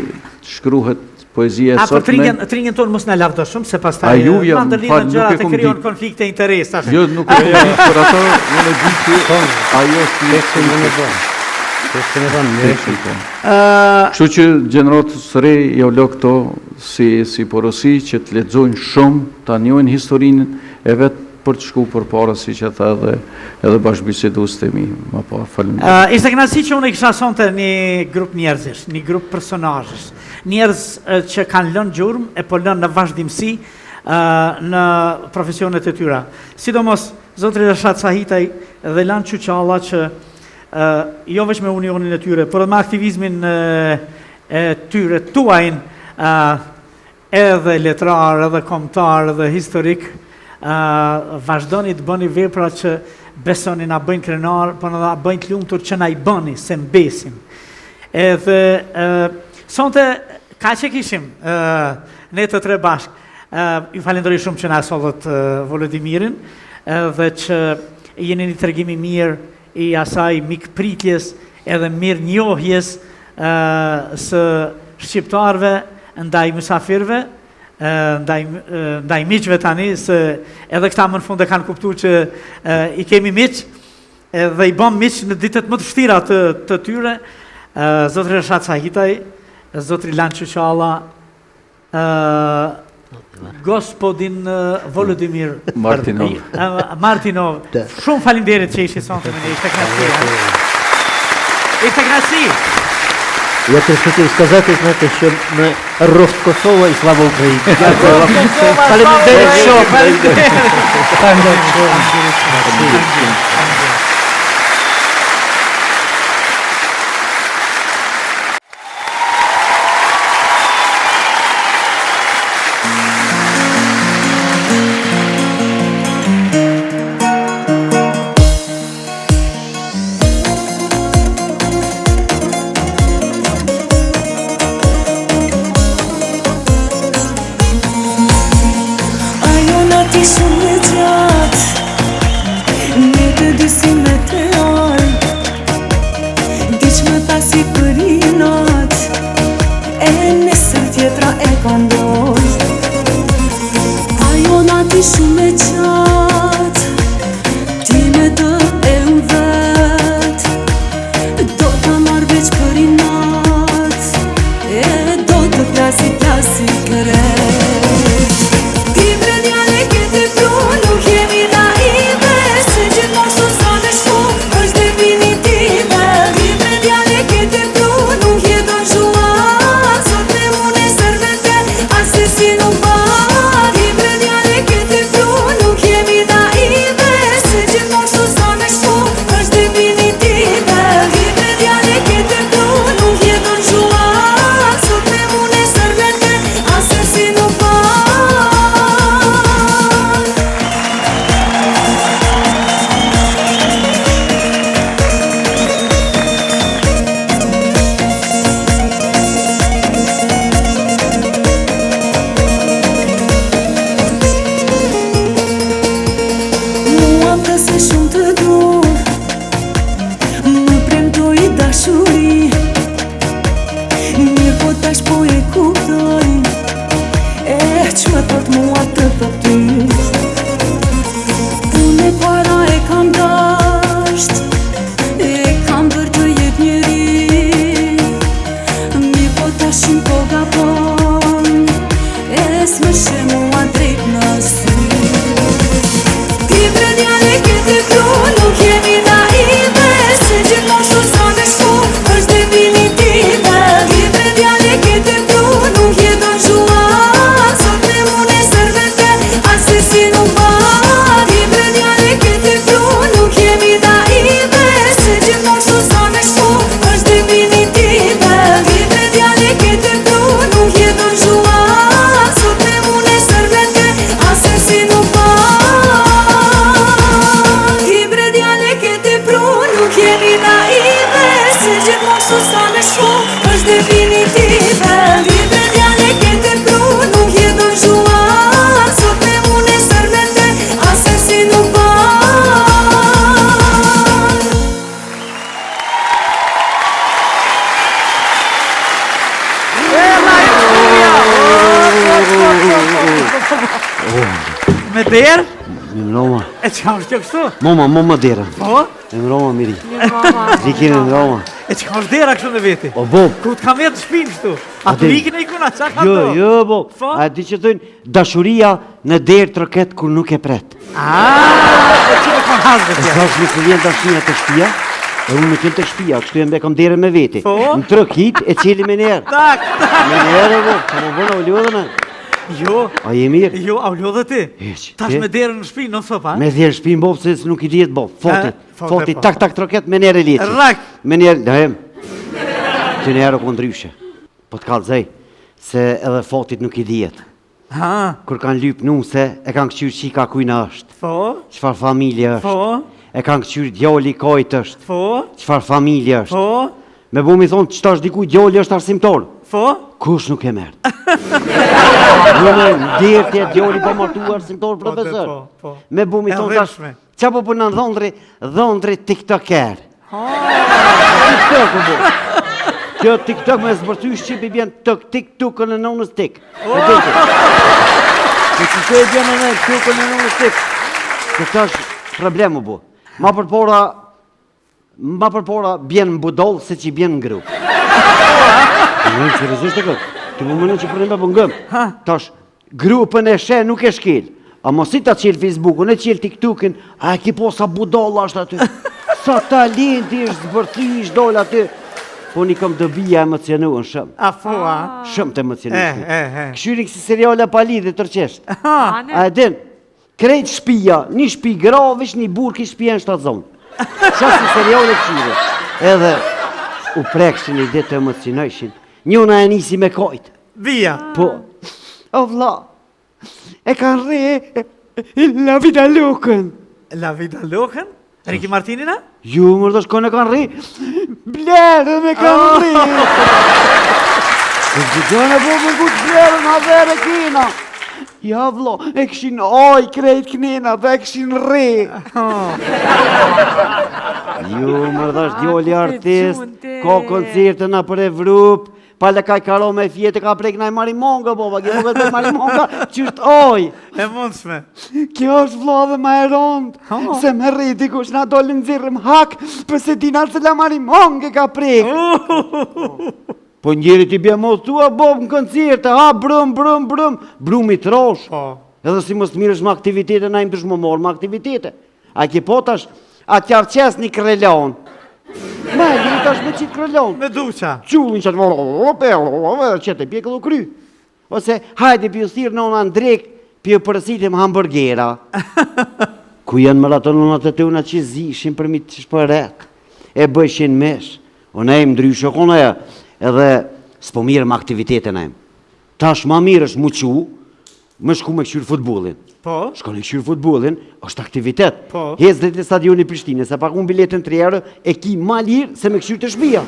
Speaker 6: shkruhet poezia e sotme.
Speaker 2: Për trinjën tonë mos në lavdo shumë, se pas taj mandëllinë në gjërat e kryon konflikte interes.
Speaker 6: Jo, nuk e konflikt, për ato, unë e di që ajo është tekstin në bënë. Tekstin e bënë, Kështu që gjeneratës së re jo lo këto si porosi që të lexojnë shumë, ta njohin historinë e vetë për të shku për para, si që tha edhe bashkëbisedues të mi.
Speaker 2: Ishte kënaqësi që unë i kisha sonte një grup njerëzish, një grup personazhesh, njerëz që kanë lënë gjurmë e po lënë në vazhdimsi në profesionet e tyra. Sidomos zotri Rashat Sahitaj dhe Lan Çuçalla që jo veç me unionin e tyre, por me aktivizmin e tyre tuajn edhe letrar, edhe kombëtar, edhe historik, vazhdoni të bëni vepra që besoni na bëjnë krenar, po na bëjnë të lumtur që na i bëni, se mbesim. Edhe sonte ka që kishim ne të tre bashk. Ju falenderoj shumë që na sollët Volodimirin dhe që jeni një tregim i mirë i asaj mikpritjes edhe mirë njohjes së shqiptarëve ndaj mysafirëve, ndaj miqve tani, se edhe këta më në fund e kanë kuptu që i kemi miq dhe i bëm miq në ditët më të vështira të tyre. Zotri Rashat Sahitaj, zotri Lan Çuçalla, gospodin Volodimir Martinov. Shumë faleminderit që ishi sonte me ne, ishte kënaqësi. Ishte kënaqësi.
Speaker 7: Я хотел сказать, знаете, что мы рост Косова и слава Украине.
Speaker 10: Nuk jemi kuptoj që më thot mua të thot ty. Unë para e kam dasht, e kam për të jet njëri, mi po tashin po gabon, e s'më shë mua drejt në sy. Ti bre djale kete pru, nuk jemi naive, se gjithmonë shu sa me shku, është definitive. Ti bre djale kete pru, nuk jeton zhuat, sot me mune sërvete, ase si nuk ba. Ti bre djale kete pru, nuk jemi naive, se gjithmonë shu sa me shku, është definitive. Ti bre djale kete pru, nuk jeton zhuat, sot me mune sërvete, ase si nuk ba. Ti bre djale kete pru, nuk jemi naive, se gjithmonë shu sa me shku, është definitive. Ti bre djale kete pru, nuk jeton zhuat, sot me mune sërvete, ase si nuk ba.
Speaker 2: Me derë?
Speaker 11: Më Roma.
Speaker 2: E që kam shtë kështu?
Speaker 11: Moma dera.
Speaker 2: Po?
Speaker 11: Më Roma miri.
Speaker 1: Mama.
Speaker 11: Rikin në Roma.
Speaker 2: E që kam shdera kështu në veti?
Speaker 11: O bo.
Speaker 2: Ku të kam jetë shpinë kështu? A të rikin e i kuna, qa ka
Speaker 11: Jo,
Speaker 2: to?
Speaker 11: jo bo.
Speaker 2: Po?
Speaker 11: A di që thënë dashuria në derë troket kur nuk e pret.
Speaker 2: E që me kam hasë dhe
Speaker 11: E
Speaker 2: tja?
Speaker 11: thash me kur vjen dashuria të shtëpia, e unë nuk jem të shtëpia, kështu jem kam derën me veti.
Speaker 2: Po?
Speaker 11: Në trokit e cili me njerë.
Speaker 2: Tak,
Speaker 11: Me njerë bo, që më bëna u ljodhëna.
Speaker 2: jo,
Speaker 11: A je mirë?
Speaker 2: jo, a u lodhe ti?
Speaker 11: Heq.
Speaker 2: Tash me derën në shpinë, në thëpa?
Speaker 11: Me dhjerë shpinë bo, se nuk i djetë bo. Foti,
Speaker 2: Fote,
Speaker 11: foti,
Speaker 2: po.
Speaker 11: tak troket me njerë e lici.
Speaker 2: Rak!
Speaker 11: Me njerë, dahem. Të njerë o ndryshe. Po të kalëzaj, se edhe fotit nuk i djetë.
Speaker 2: Ha,
Speaker 11: Kur kanë lyp nuse, e kanë këqyrë qika kujna është.
Speaker 2: po,
Speaker 11: Qfar familje është.
Speaker 2: po,
Speaker 11: E kanë këqyrë djoli kojt është.
Speaker 2: po,
Speaker 11: Qfar familje është.
Speaker 2: po,
Speaker 11: Me bu mi thonë, qëta është dikuj djoli është arsimtor.
Speaker 2: po,
Speaker 11: Kush nuk e merë. Jo me ndjertje djoli po martu arsimtor profesor.
Speaker 2: po, po.
Speaker 11: Me bu mi
Speaker 2: E
Speaker 11: thonë,
Speaker 2: rreshme.
Speaker 11: qa po përna dhondri tiktoker. TikTok u bu. Kjo TikTok me zbërty shqipi bjen tiktukën e nonës tik. E dike. E që të e bjen në tiktukën e nonës tik. Këta është problem u bu. Ma përpora bjen në budol se që bjen në grupë. Në që rëzisht e këtë. Të më mënë që përnime për ngëmë. Tash, grupën e she nuk e shkel. A mos si ta qelë Facebookun, e qelë TikTokin, a e ki po sa budolla është aty. Sa talenti është zbërthy ishtë dollë aty. Po një kam dëbija emocionuën shumë.
Speaker 2: A po, a?
Speaker 11: Shumë të emocionuën.
Speaker 2: Eh.
Speaker 11: Këshyri kësi seriale pa lidhe tërqesht.
Speaker 1: Ane.
Speaker 11: A e din, krejt shpia, një shpi gravish, një burki shpia në 7 zonë. Qasë si seriale këshyre. Edhe u prekshin i ditë të emocionojshin. Njona e nisi me kojtë.
Speaker 2: Vija.
Speaker 11: Po, o vla, e kanë re la vida lukën.
Speaker 2: La vida lohen? Ricky Martinina?
Speaker 11: Ju më rëdosh kone kanë re, blerë me kanë re. E gjithone po më gut blerë në avere kina. Ja vlo, e këshin oj krejt knina dhe e këshin re. Ju më rëdosh djoli artist, ka koncerte na për Evropë. Pale ka i karo me fjete ka prek na i marimonga, boba, kjo më vetë marimonga, qështë oj.
Speaker 2: E mundshme.
Speaker 11: Kjo është vlo dhe ma e rondë, se me rriti kush na dole në zirëm hak, përse dina se la marimonga ka prek. Po njeri ti bje mos tua, bob në koncerte, ha, brumi të rosh. Edhe si mos të mirësh më aktivitete, na im të shmo morë më aktivitete. A ki potash, a tjarë qes një krelon. Me, një tash me qitë krelon.
Speaker 2: Me duqa.
Speaker 11: Qullin që të pje këllu kry. Ose, hajde pjo thirë nona në drek, pjo përësitim hamburgera. Ku janë më ratë nonat të una që zishin për mi të shpëret. E bëjshin mesh. O ne im ndryshë kone e, edhe s'po mirë më aktivitetin e im. Tash ma mirë është mu qu, më shku me këshyrë futbolin.
Speaker 2: Po?
Speaker 11: Shko në këshyrë futbolin, është aktivitet.
Speaker 2: Po.
Speaker 11: Hez dhe të stadioni Prishtine, se pak unë biletën 3 euro, e ki ma lirë se me këshyrë të shpia.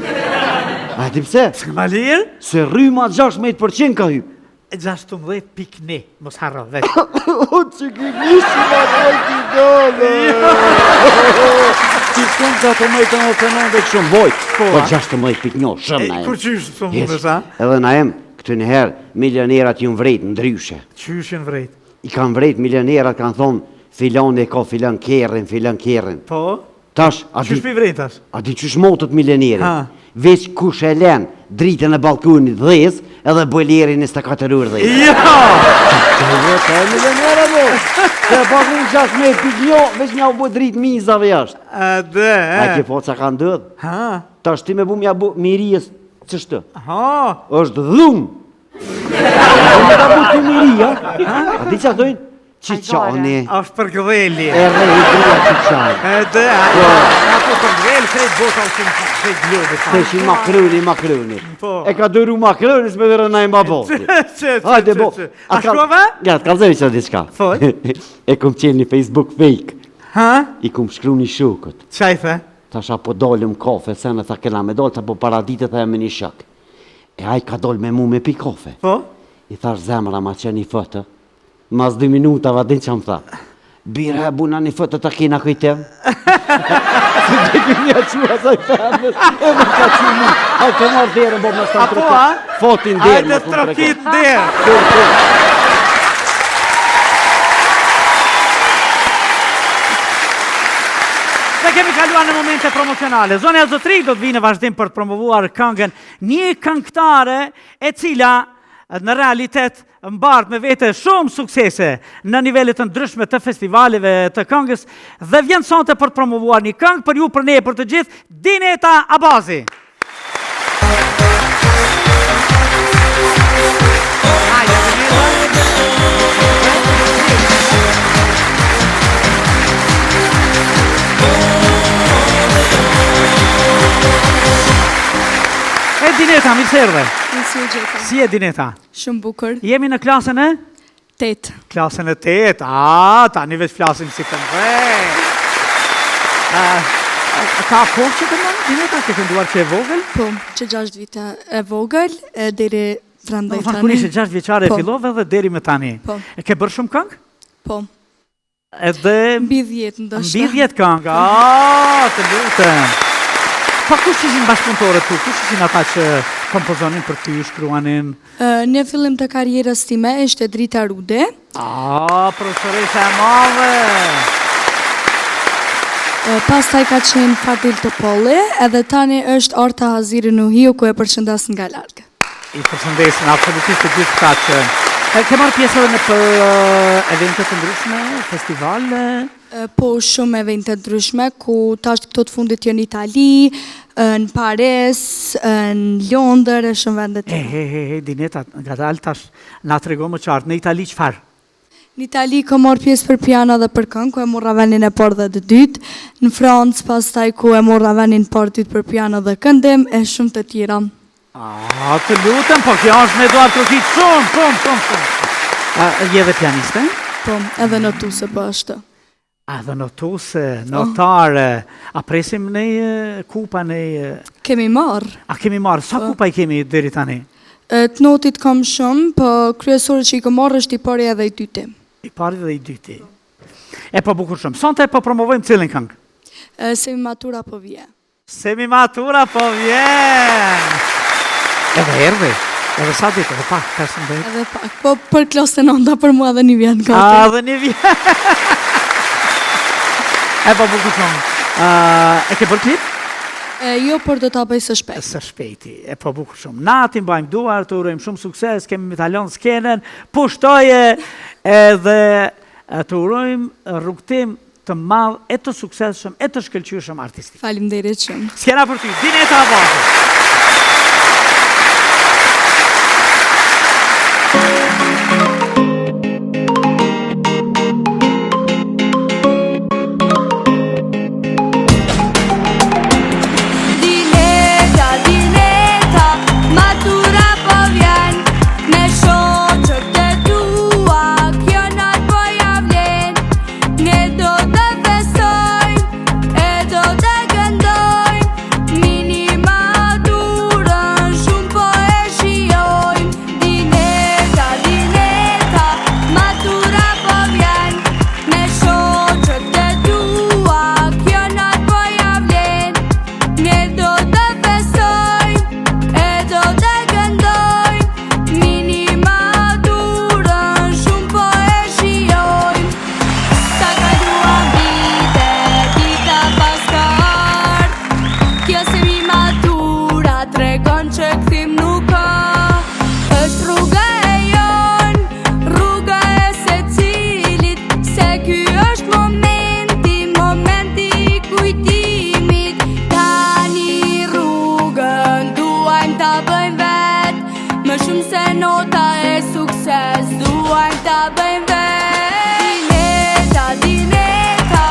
Speaker 11: A ti pse?
Speaker 2: Se ma lirë?
Speaker 11: Se rryma 16% ka hypë.
Speaker 2: 16.1, mos harro, veç.
Speaker 11: O, që kënishë ma dojtë i dole. Që shumë që ato mëjtë në të nëndë e këshumë vojtë. Po 16.1, shumë na em.
Speaker 2: Kur qysh të mundës, a?
Speaker 11: Edhe na em, Këtë njëherë, milionerat ju vrejt ndryshe.
Speaker 2: Qyshin vrejt?
Speaker 11: I kanë vrejt milionerat, kanë thonë, filan e ka filan kerrin.
Speaker 2: Po?
Speaker 11: Tash,
Speaker 2: qysh pi vrejtash?
Speaker 11: A di qysh motët milionerit? Veç kush e len dritën e balkonit dhes, edhe bojlerin e stakatërur dhe.
Speaker 2: Ja!
Speaker 11: Të e milionera bo! Të e pakurin qash me piknjo, veç mja u boj dritë mizave jashtë. A ke po që ka ndëdhë? Tash ti me bu mja bu mirijës qështë? është dhumë. Me ta bu të mirija. A di që dojnë? Qicane.
Speaker 2: është për gëdheli.
Speaker 11: E rejtëria qicane.
Speaker 2: Apo për gëdheli, krejt bota u shumë krejt globit.
Speaker 11: Të shi makroni. E ka dëru makroni, s'me dhe rënaj mba boti. Hajde bo.
Speaker 2: A shkove?
Speaker 11: Ja, të kalzemi që diçka. E kom qenë një Facebook fake. I kom shkru një shukët.
Speaker 2: Qa i the?
Speaker 11: Tasha po dollëm kafe, se në tha kena me dollë, ta po paradite tha e me një shak. E aj ka dollë me mu me pi kafe. I thash zemra ma që një fëtë. Mas 2 minuta va din që më tha. Bira e buna një fëtë të kina kujtem. Se dhe kënja qua sa i femës. E më ka që mu. A të marrë dherën, bo më shtë në trokit. Fotin dherën.
Speaker 2: Ajde trokit dherën. Ne kemi kaluar në momente promocionale. Zonja Zotri do të vinë vazhdim për të promovuar këngën një këngëtare e cila në realitet mbartë me vete shumë suksese në nivellet të ndryshme të festivaleve të këngës dhe vjen sonte për të promovuar një këngë për ju, për ne, për të gjithë, Dineta Abazi. E Dineta, mirë se erdhe. Si e Dineta?
Speaker 12: Shumë bukur.
Speaker 2: Jemi në klasën e?
Speaker 12: 8.
Speaker 2: Klasën e 8, tani veç flasim si këndëve. Ka kohë që të mënë, Dineta, ke kënduar që e vogël?
Speaker 12: Po, që 6 vite e vogël, deri prandaj tani.
Speaker 2: Kur ishe 6 vjeçare e fillove dhe deri me tani.
Speaker 12: Po.
Speaker 2: E ke bërë shumë këngë?
Speaker 12: Po.
Speaker 2: Edhe...
Speaker 12: Mbi 10 ndoshta.
Speaker 2: Mbi 10 këngë, të lutem. Pa kush ishin bashkëpunëtorët tu? Kush ishin ata që kompozonin për ty, shkruanin?
Speaker 12: Në fillim të karrierës time ishte Drita Rude.
Speaker 2: Profesoresa e madhe!
Speaker 12: Pastaj ka qenë Fadil Topolli, edhe tani është Arta Haziri Nuhiu, ku e përshëndes nga largë.
Speaker 2: I përshëndesin absolutisht të gjithë këta që... Ke marrë pjesë edhe në për evente të ndryshme, festivale?
Speaker 12: Po, shumë evente të ndryshme, ku tash këto të fundit janë në Itali, në Paris, në Londër, e shumë vendet të.
Speaker 2: Dineta, nga dalë tash nga të rego më qartë, në Itali qëfar?
Speaker 12: Në Itali ka marrë pjesë për piano dhe për këngë, ku e morra vendin e parë dhe të dytë. Në Francë, pastaj ku e morra vendin parë dytë për piano dhe këndim, e shumë të tjera.
Speaker 2: Të lutem, po kjo është me Eduard Trokit shumë. Je dhe pianiste?
Speaker 12: Po, edhe notuse po është.
Speaker 2: Edhe notuse, notare, a presim në kupa në...
Speaker 12: Kemi marrë.
Speaker 2: A kemi marrë, sa kupa i kemi deri tani?
Speaker 12: Të notit kam shumë, po kryesore që i kam marrë është i pari edhe i dyti.
Speaker 2: I pari dhe i dyti. E po bukur shumë. Sonte po promovojmë cilin këngë?
Speaker 12: Semi matura po vjen.
Speaker 2: Semi matura po vjen! Edhe erdhe, edhe sa ditë, edhe pak, 15.
Speaker 12: Edhe pak, po për klasën onda për mua dhe një vjen gati.
Speaker 2: Dhe një vjen. E po bukur shumë. E ke për klip?
Speaker 12: Jo, por do t'a bëj së shpejt.
Speaker 2: Së shpejti, e po bukur shumë. Na ti mbajmë duar, të urojmë shumë sukses, kemi Mitalon skenen, pushtoje edhe të urojmë rrugtim të madh e të suksesshëm e të shkëlqyeshëm artistik.
Speaker 12: Faleminderit shumë.
Speaker 2: Skena për ty, Dineta Abazi.
Speaker 10: Minima du
Speaker 12: nota e sukses duajnë ta bëjmë vetë. Dineta,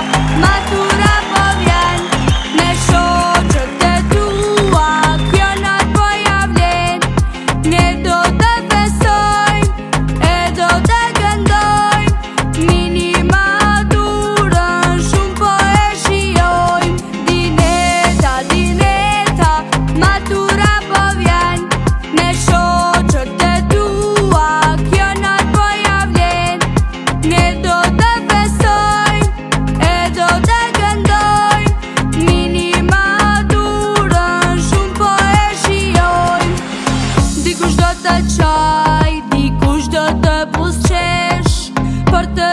Speaker 12: matura po vjen, me shoqët e tua, kjo natë po ja vlen. Ne do të festojmë, e do të këndojmë, minimaturën shumë po e shijojmë. Dineta, matura po vjen, me shoqët e tua, kjo natë po ja vlen. Ne do të festojmë, e do të këndojmë, minimaturën shumë po e shijojmë. Dikush do të qaj, dikush do të busqesh, për të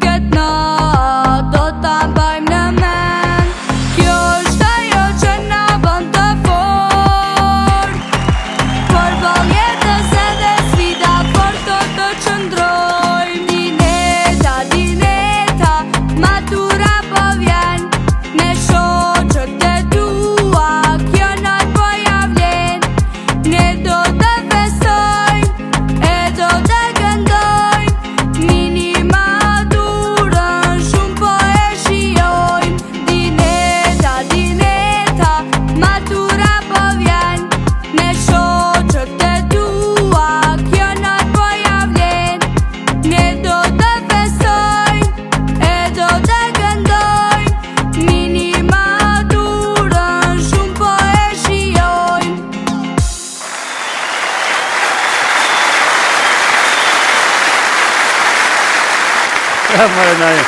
Speaker 12: këtë natë do të mbajmë në men. Kjo është ajo që na bën të fort, për ball jetës edhe sfida fort do të qëndrojmë. Dineta, matura po vjen, me shoqët e tua, kjo natë po ja vlen. Ne do të festojmë, e do të këndojmë, minimaturën shumë po e shijojmë. Dineta, matura po vjen, me shoqët e tua, kjo natë po ja vlen. Ne do të festojmë, e do të këndojmë, minimaturën shumë po e shijojmë.
Speaker 5: Marinaje,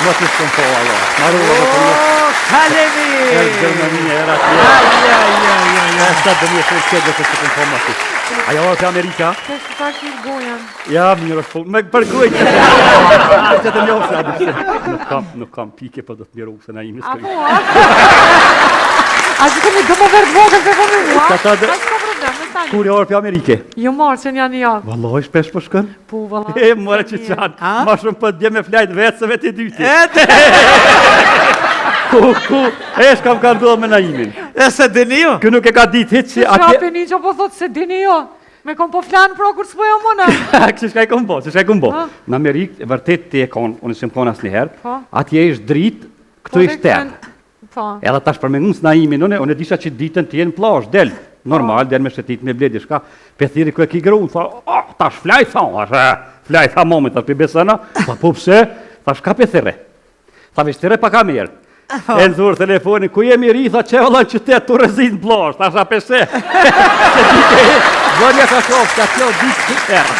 Speaker 5: më të shkëm po, Allah. Marula, më të një.
Speaker 2: Kalemi!
Speaker 5: Gjermania, era tjera. Sta dëmje shumë qedë të shkëm po më të. Aja orë të Amerika?
Speaker 1: Kështë të takë i gojen.
Speaker 5: Ja, mirë është full. Me përgoj që të njohë se adë. Nuk kam pike, për do të miru se na imi s'këri.
Speaker 1: A që kemi dëmë verë të vogën për këmë mua?
Speaker 5: Ka ta dë-
Speaker 1: A që ka problem, me stani.
Speaker 5: Kur e orë për Amerike?
Speaker 1: Jo marë që një javë.
Speaker 5: Valloj, shpesh për shkën?
Speaker 1: Po, valla.
Speaker 5: E, mëre që qanë. Ma shumë për dje me flajt vetë se vetë i dyti. Ku, e shkam ka ndodhë me naimin.
Speaker 2: E se dini jo?
Speaker 5: Kë nuk e ka ditë hitë që
Speaker 1: Që
Speaker 5: atje...
Speaker 1: ape një që po thotë se dini jo. Me kom po flanë pro kur s'po jo mëna.
Speaker 5: Kështë shka i kom bo,
Speaker 1: Ha?
Speaker 5: Në Amerikë, vërtet të e konë, unë s'im konë asë njëherë,
Speaker 1: Po.
Speaker 5: atje ishtë dritë, këtu ishtë terë.
Speaker 1: Po.
Speaker 5: Edhe tash për me nësë naimin, unë e disha që ditën të jenë plash, del. Normal, del me shetit me bledi shka. Pe thiri kë e ki gru, tha, tash flaj, flaj, tha moment, tash për besëna, tha po pse, tash ka pe thire. Tha vishtere pa kamerë. E në thurë telefonin, ku jemi ri, tha që vëllën qytet të rezin plash, tash a pese. Vënja ka shofë, ka kjo ditë të terë.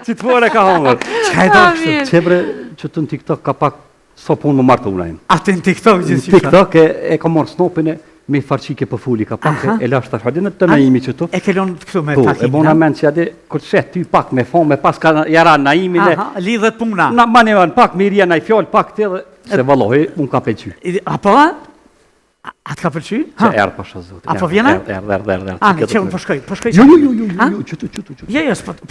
Speaker 5: Që të fore ka hongër.
Speaker 2: Qaj do kështë?
Speaker 5: Qebre që të në TikTok ka pak so punë më martë una im.
Speaker 2: Ate në TikTok gjithë që
Speaker 5: TikTok e ka marrë snopin e me farqike për fuli, ka pak e lash tash hadin të naimi që tu.
Speaker 2: E kellon këtu me
Speaker 5: Po,
Speaker 2: takimin.
Speaker 5: e bona men që ade, kur të shetë ty pak me fond, me pas ka jara naimin e...
Speaker 2: Aha, lidhet puna.
Speaker 5: Na mani van pak me iria naj fjall, pak të edhe, se vallohi, unë ka pëlqy.
Speaker 2: Apo? Atë ka pëlqy?
Speaker 5: Që erdë pasha zotë.
Speaker 2: Apo vjena?
Speaker 5: Erdë.
Speaker 2: Ani, që unë përshkoj.
Speaker 5: Jo, qëtu.
Speaker 2: Jo,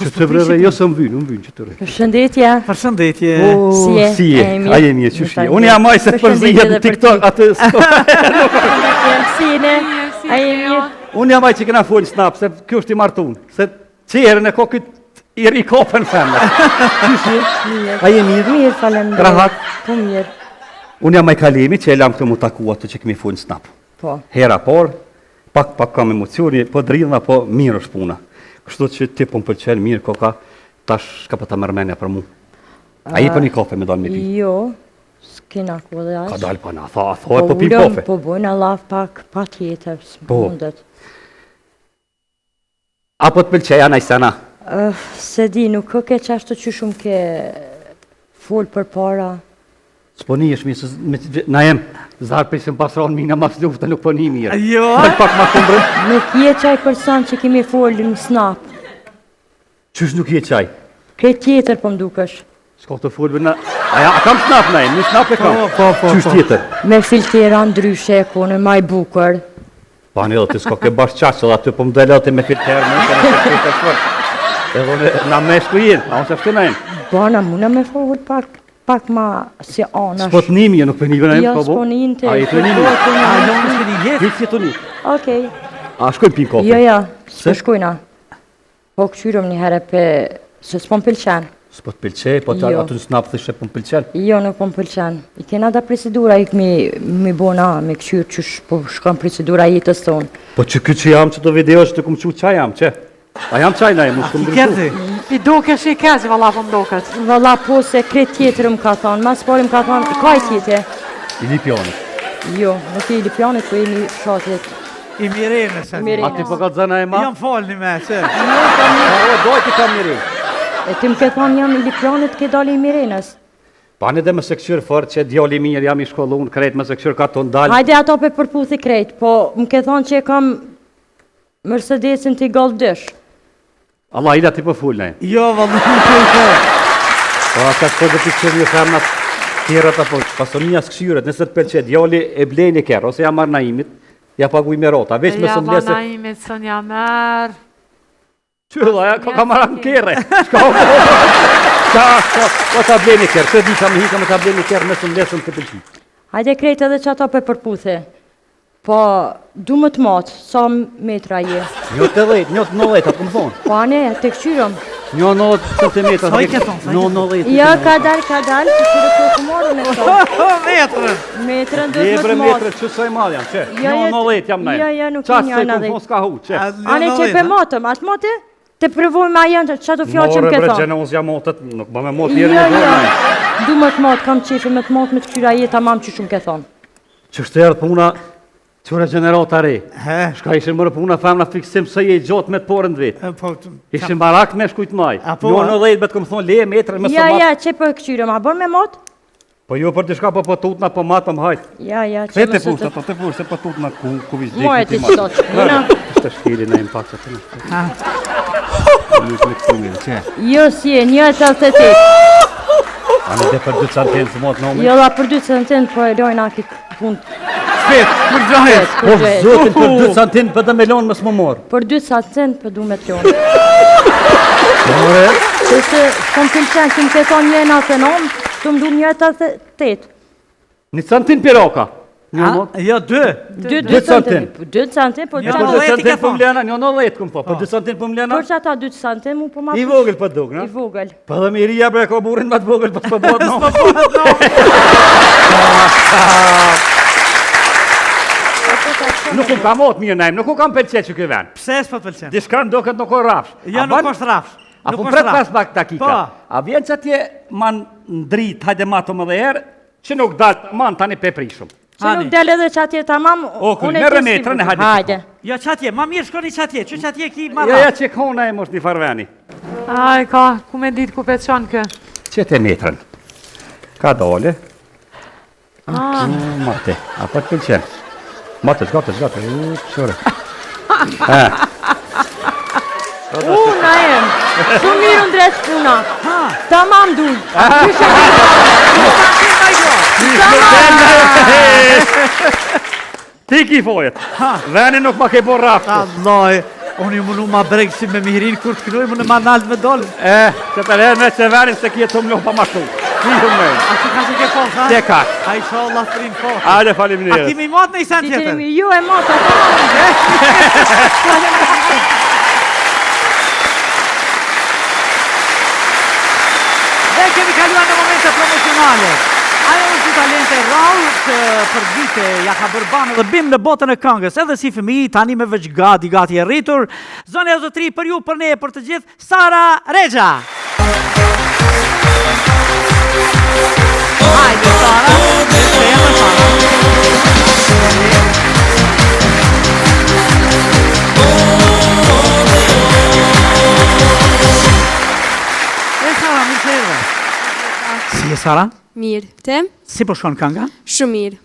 Speaker 5: Që të vrere, jo së më vynë që të rejë.
Speaker 13: Përshëndetje.
Speaker 2: Përshëndetje.
Speaker 13: Si je?
Speaker 5: A jemi e që shje. Unë jam aj se përzijet në TikTok atë
Speaker 13: Si ne? A jemi mirë?
Speaker 5: Unë jam aj që këna folë snap, se kjo është i martun. Se qerën e kokit i rikopën femër. Që shje? A jemi mirë?
Speaker 13: Mirë, falem.
Speaker 5: Rahat?
Speaker 13: Po mirë.
Speaker 5: Unë jam aj kalemi që e lam këtë mu taku atë që kemi folë snap.
Speaker 13: Po.
Speaker 5: Hera por, pak kam emocioni, po dridhna, po mirë është puna. Kështu që ti po më pëlqen mirë koka, tash ka pa ta mërmenja për mu. A i për një kafe me dalë me pi?
Speaker 13: Jo, s'kena ku dhe ashtë.
Speaker 5: Ka dalë pa na, thoi po pim kafe.
Speaker 13: Po bojna laf pak, pa tjetër, s'mundet.
Speaker 5: Apo të pëlqeja na i sena?
Speaker 13: Se di, nuk ke qashtu që shumë ke full për para.
Speaker 5: S'po një është mirë, na jem, zarë për se më pasronë mina mas luftë, nuk po një mirë.
Speaker 2: Jo?
Speaker 5: Pak ma të mbrëm.
Speaker 13: Nuk je qaj person që kemi full në snap.
Speaker 5: Qysh nuk je qaj?
Speaker 13: Këtë tjetër po mdukësh.
Speaker 5: S'ka të full, a kam snap na jem, një snap e kam. Qysh tjetër?
Speaker 13: Me filtera ndryshe e kone, maj bukër.
Speaker 5: Pa një dhe të s'ka ke bashkë qaqë, dhe aty po më dele aty me filterë, edhe na me shku jenë, a unë se shtu na jem.
Speaker 13: Bana, muna me full pak ma si anash.
Speaker 5: S'po të njimi, nuk për njëve na jem,
Speaker 13: Jo,
Speaker 5: po bo?
Speaker 13: s'po njën të.
Speaker 5: A i të njimi?
Speaker 2: A jo në shkeni jetë?
Speaker 5: Hitë që të një.
Speaker 13: Okej.
Speaker 5: A shkojnë pin kafe?
Speaker 13: Jo, s'po shkojna. Po këshyrëm një herë se s'po m'pëlqen.
Speaker 5: S'po të pëlqej, po
Speaker 13: Jo.
Speaker 5: aty s'nap thëshe po m'pëlqen.
Speaker 13: Jo, nuk po m'pëlqen. I kena da procedura ik mi bona, me këshyrë qysh po shkon procedura jetës tonë.
Speaker 5: Po që që jam që do video që të kumë që qa jam, që? A jam qaj na e, mu s'kum ndryshu.
Speaker 1: I dukesh i keq, valla po m'doket.
Speaker 13: Valla po se kret tjetër më ka thonë, mas pari më ka thonë, ka i tjetër?
Speaker 5: I Lipjanit.
Speaker 13: Jo, nuk i Lipjanit, po i një shatit.
Speaker 2: I Mirenës.
Speaker 5: A ti po ka zëna e ma?
Speaker 2: Jam falni me, që?
Speaker 5: O, dojt i kam Mirenë.
Speaker 13: E ti më ke thonë jam i Lipjanit, ke dali i Mirenës.
Speaker 5: Pani dhe më se këshyrë fort që djali mirë jam i shkollun, krejt më se këshyrë ka të ndalë.
Speaker 13: Hajde ato pe përputhi krejt, po më ke thonë që e kam Mercedesin t'i Golf 2.
Speaker 5: Allah ila ti po full, ne.
Speaker 2: Jo, valla nuk e
Speaker 5: Po ata shko dhe t'i këshyrë një femnat tjerat apo pasonia s'këshyrët, nëse të pëlqet, djali e bleni kërë, ose ja marrë naimit, ja paguj me rota, veç me së mlese...
Speaker 1: Ja, ma naimit së nja merë.
Speaker 5: Qylla, ja, ka marrë në kere. Po ta bleni kërë, se di ka me hika me ta bleni kërë me së mlesën të pëlqit.
Speaker 13: Hajde krejt edhe që ato pe përputhi. Po, du më të matë, sa metra je.
Speaker 5: 90, 90, atë këmë thonë.
Speaker 13: Po ane, të këshyrëm.
Speaker 5: 90 cm.
Speaker 2: Sa i ke thonë?
Speaker 5: 90.
Speaker 13: Ja, ka dal, të këshyrë të të marrë me to.
Speaker 2: Metrën.
Speaker 13: Metrën dhe më
Speaker 5: Ebre
Speaker 13: të
Speaker 5: metre,
Speaker 13: matë.
Speaker 5: që sa i madh jam, që?
Speaker 13: Ja,
Speaker 5: 90 jam najmë.
Speaker 13: ja, nuk
Speaker 5: Qatë
Speaker 13: një
Speaker 5: se
Speaker 13: janë
Speaker 5: këmë thonë s'ka hu, që?
Speaker 13: Ane që pe matëm, atë matë? Të përvoj me ajen të qatë fjallë që më ke
Speaker 5: More, bre,
Speaker 13: thonë.
Speaker 5: gjenos jam motët, nuk ba me mot njerë
Speaker 13: Ja,
Speaker 5: në
Speaker 13: ja,
Speaker 5: dorë.
Speaker 13: du më të matë, kam qefi me të matë me të këshyra jetë, amam që shumë ke thonë.
Speaker 5: Që shterët puna, qëre generata re. Shka ishin mërë puna femna fiksim se je gjotë me të porën të vetë.
Speaker 2: Po,
Speaker 5: Ishin barak me shkujt maj.
Speaker 2: Apo,
Speaker 5: 90 betë këmë thonë le metre me së
Speaker 13: Ja,
Speaker 5: matë.
Speaker 13: ja, që për këshyra, ma bërë me matë?
Speaker 5: Po jo për dishka po tutna, po matë më hajtë.
Speaker 13: Ja, ja, që
Speaker 5: Këtë
Speaker 13: më
Speaker 5: e pushtë,
Speaker 13: së
Speaker 5: ato të pushtë, se po tutna ku vizdik.
Speaker 13: More ti qëto që këna.
Speaker 5: Shtë shkili në impact që të në. Nuk në këtë mirë, që?
Speaker 13: Jo, si e, 1,88.
Speaker 5: Anë dhe për 2 cm së motë në omë.
Speaker 13: Jo, la për 2 cm, po e lojnë aki punë.
Speaker 2: Shpet, për gjahit.
Speaker 5: Po zotin për 2 cm për dhe me lonë më s'më morë.
Speaker 13: Për 2 cm për du me të lojnë.
Speaker 5: More,
Speaker 13: Që se kom pëlqen, kim ke thonë 1,99, të më du 1,88.
Speaker 5: 1 cm piroka.
Speaker 2: Jo, 2.
Speaker 13: 2 cm. 2 cm, po
Speaker 5: Një
Speaker 13: që
Speaker 5: për 2
Speaker 2: 90 i
Speaker 5: cm
Speaker 2: ke
Speaker 5: për mlena, një 90 këmë po, për 2 cm për mlena.
Speaker 13: Për që ata 2 cm, po ma
Speaker 5: I vogël për duk,
Speaker 13: I
Speaker 5: në?
Speaker 13: vogël.
Speaker 5: Për dhe miria bre ka burin më të vogël për s'pë bëhet në. Nuk unë kam otë mirë najmë, nuk unë kam pëlqet që këj ven.
Speaker 2: Pse s'po të pëlqen?
Speaker 5: Dishka në doket nuk o rafsh.
Speaker 2: Ja, nuk është rafsh.
Speaker 5: Apo
Speaker 2: Nuk
Speaker 5: pret
Speaker 2: është
Speaker 5: pas
Speaker 2: rafsh.
Speaker 5: pak dakika.
Speaker 2: Po.
Speaker 5: A vjen që atje man ndrit, hajde mato më dhe herë, që nuk dalë man tani peprishëm.
Speaker 13: Që nuk del edhe që atje tamam,
Speaker 5: Okull,
Speaker 13: unë e
Speaker 5: merre
Speaker 13: kesi
Speaker 5: metrën e
Speaker 13: vogël.
Speaker 5: hajde.
Speaker 2: Jo, qatje, ma mirë shkoni qatje, që qatje ki
Speaker 5: Ja,
Speaker 2: marra.
Speaker 5: ja që kona e mos një farveni.
Speaker 1: Aj, ka, ku me ditë ku pe qonë kë?
Speaker 5: Qëtë e metrën. Ka dole.
Speaker 1: Ah,
Speaker 5: Mate, apo të pëlqen. Mate, zgate, qëre.
Speaker 13: Una em, shumë mirë në dretë puna. Tamam du.
Speaker 5: Ti ki fojet. Veni nuk ma ke bo raftë.
Speaker 2: Allah, unë ju mënu ma bregsi me mirin, kur të kënoj, më në ma nalt me dollë.
Speaker 5: Që të lehë me që venin se kje të mlohë pa ma shumë. Fihëm me.
Speaker 2: A që ka që ke fol, ha?
Speaker 5: Që ka.
Speaker 2: A i sho Allah të rinë fol.
Speaker 5: Ajde, falim
Speaker 2: A
Speaker 5: njërës.
Speaker 2: kimi i matë në i sen
Speaker 13: Ti
Speaker 2: tjetër?
Speaker 13: tërimi, ju e mata,
Speaker 2: Dhe kemi kaluar në momente promocionale. Ajo është një talente rrallë që për vite ja ka bërë banë dhe bim në botën e këngës, edhe si fëmijë, tani me veç gati e rritur. Zonja e zotëri për ju, për ne e për të gjithë, Sara Regja. Hajde, Sara. Shema, Sara. Sara, mirë se erdhe. Si e Sara?
Speaker 14: Mirë, te?
Speaker 2: Si po shkon kënga?
Speaker 14: Shumë mirë.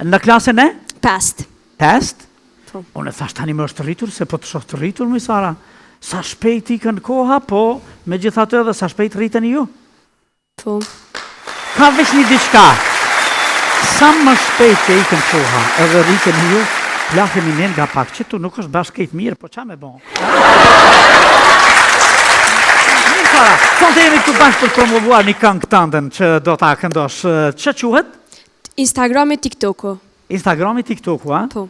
Speaker 2: Në klasën e?
Speaker 14: Past.
Speaker 2: Test?
Speaker 14: Po.
Speaker 2: Unë e thash tani më është rritur, se po të shoh të rritur, mi Sara. Sa shpejt ikën koha, po me gjithatë edhe sa shpejt rritën ju.
Speaker 14: Po.
Speaker 2: Ka veç një diçka. Sa më shpejt që ikën koha edhe rritën ju, plahemi ne nga pak që tu nuk është bashkejt mirë, po qa me bon? Mirë Sara, son të jemi këtu bashkë për promovuar një këngë tëndën që do ta këndosh. Që quhet?
Speaker 14: Instagrami, TikToku.
Speaker 2: Instagrami, TikToku, a?
Speaker 14: Po.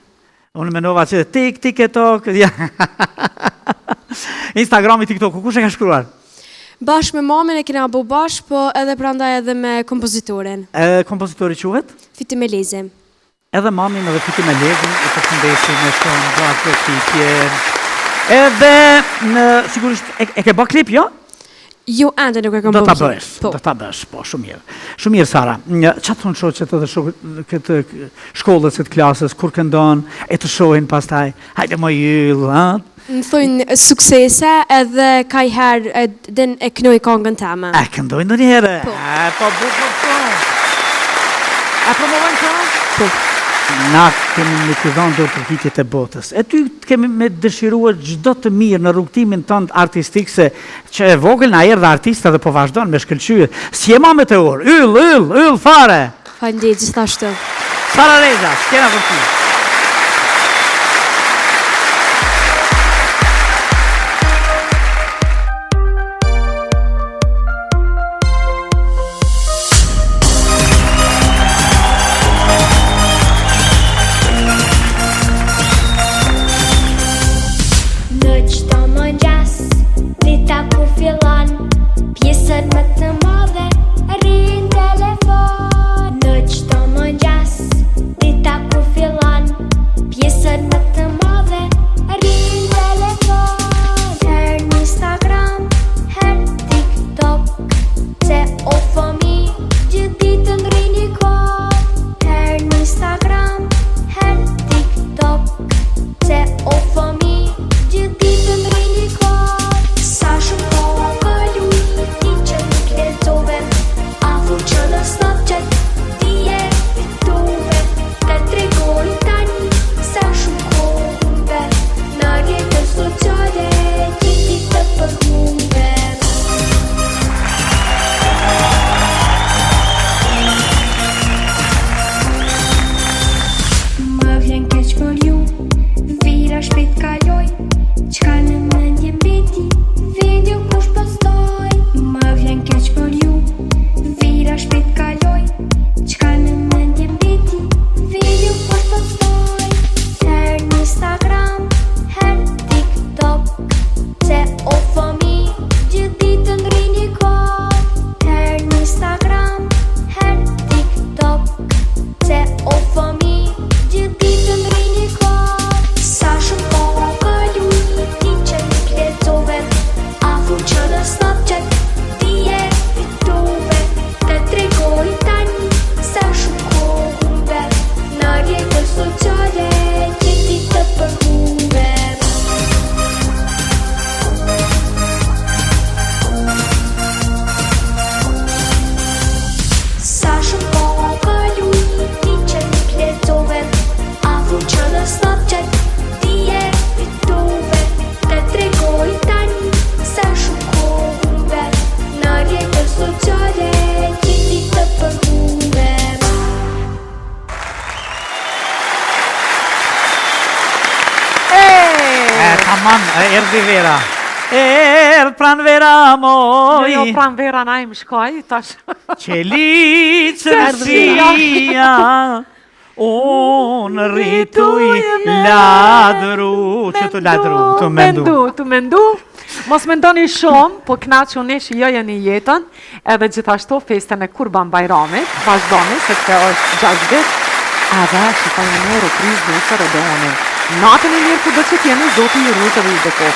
Speaker 2: Unë menova që TikTok, Instagrami, TikTok, kush e ka shkruar?
Speaker 14: Bashkë me mamin e kena bo bashkë, po edhe prandaj edhe me kompozitorin.
Speaker 2: Kompozitori quhet?
Speaker 14: Fiti Melezi.
Speaker 2: Edhe mamin edhe Fiti Melezin, e përshëndesim me shumë gjatë këtitje. Edhe, sigurisht, e ke bë klip, jo?
Speaker 14: Jo, ende nuk e kam bërë.
Speaker 2: Do ta bësh, po, shumë mirë. Shumë mirë, Sara. Çfarë thon shoqet edhe këtë shkollës, këtë klasës, kur këndon, e të shohin pastaj, hajde më yll, ha?
Speaker 14: Më thojnë suksese edhe kaj herë e kënoj kongën teme.
Speaker 2: E këndoj ndonjëherë?
Speaker 14: Po.
Speaker 2: Po. A promovojnë këna?
Speaker 14: Po.
Speaker 2: Na kemi me të dhënë dorë përgjigjet e botës. E ty kemi me dëshiruar çdo të mirë në rrugtimin tënd artistik, se që e vogël na erdha artista dhe po vazhdon me shkëlqyer. Si e mamë të orë, yll fare.
Speaker 14: Faleminderit gjithashtu.
Speaker 2: Sara Reza, skena për ty. Erdi vera. Pran vera moj.
Speaker 1: Jo, pran vera na im shkoj, tash.
Speaker 2: Qelicërësia, unë rrituj ladru. Që të ladru, të mendu.
Speaker 1: Të mendu. Mos mendoni shumë, po knaqë unë shijojeni jetën, edhe gjithashtu festën e Kurban Bajramit, vazhdoni, sepse është 6 vit, edhe shikojnë në reprizë në së redoni. Natën e mirë ku do që tjeni, Zoti ju rrujtë dhe i dekot.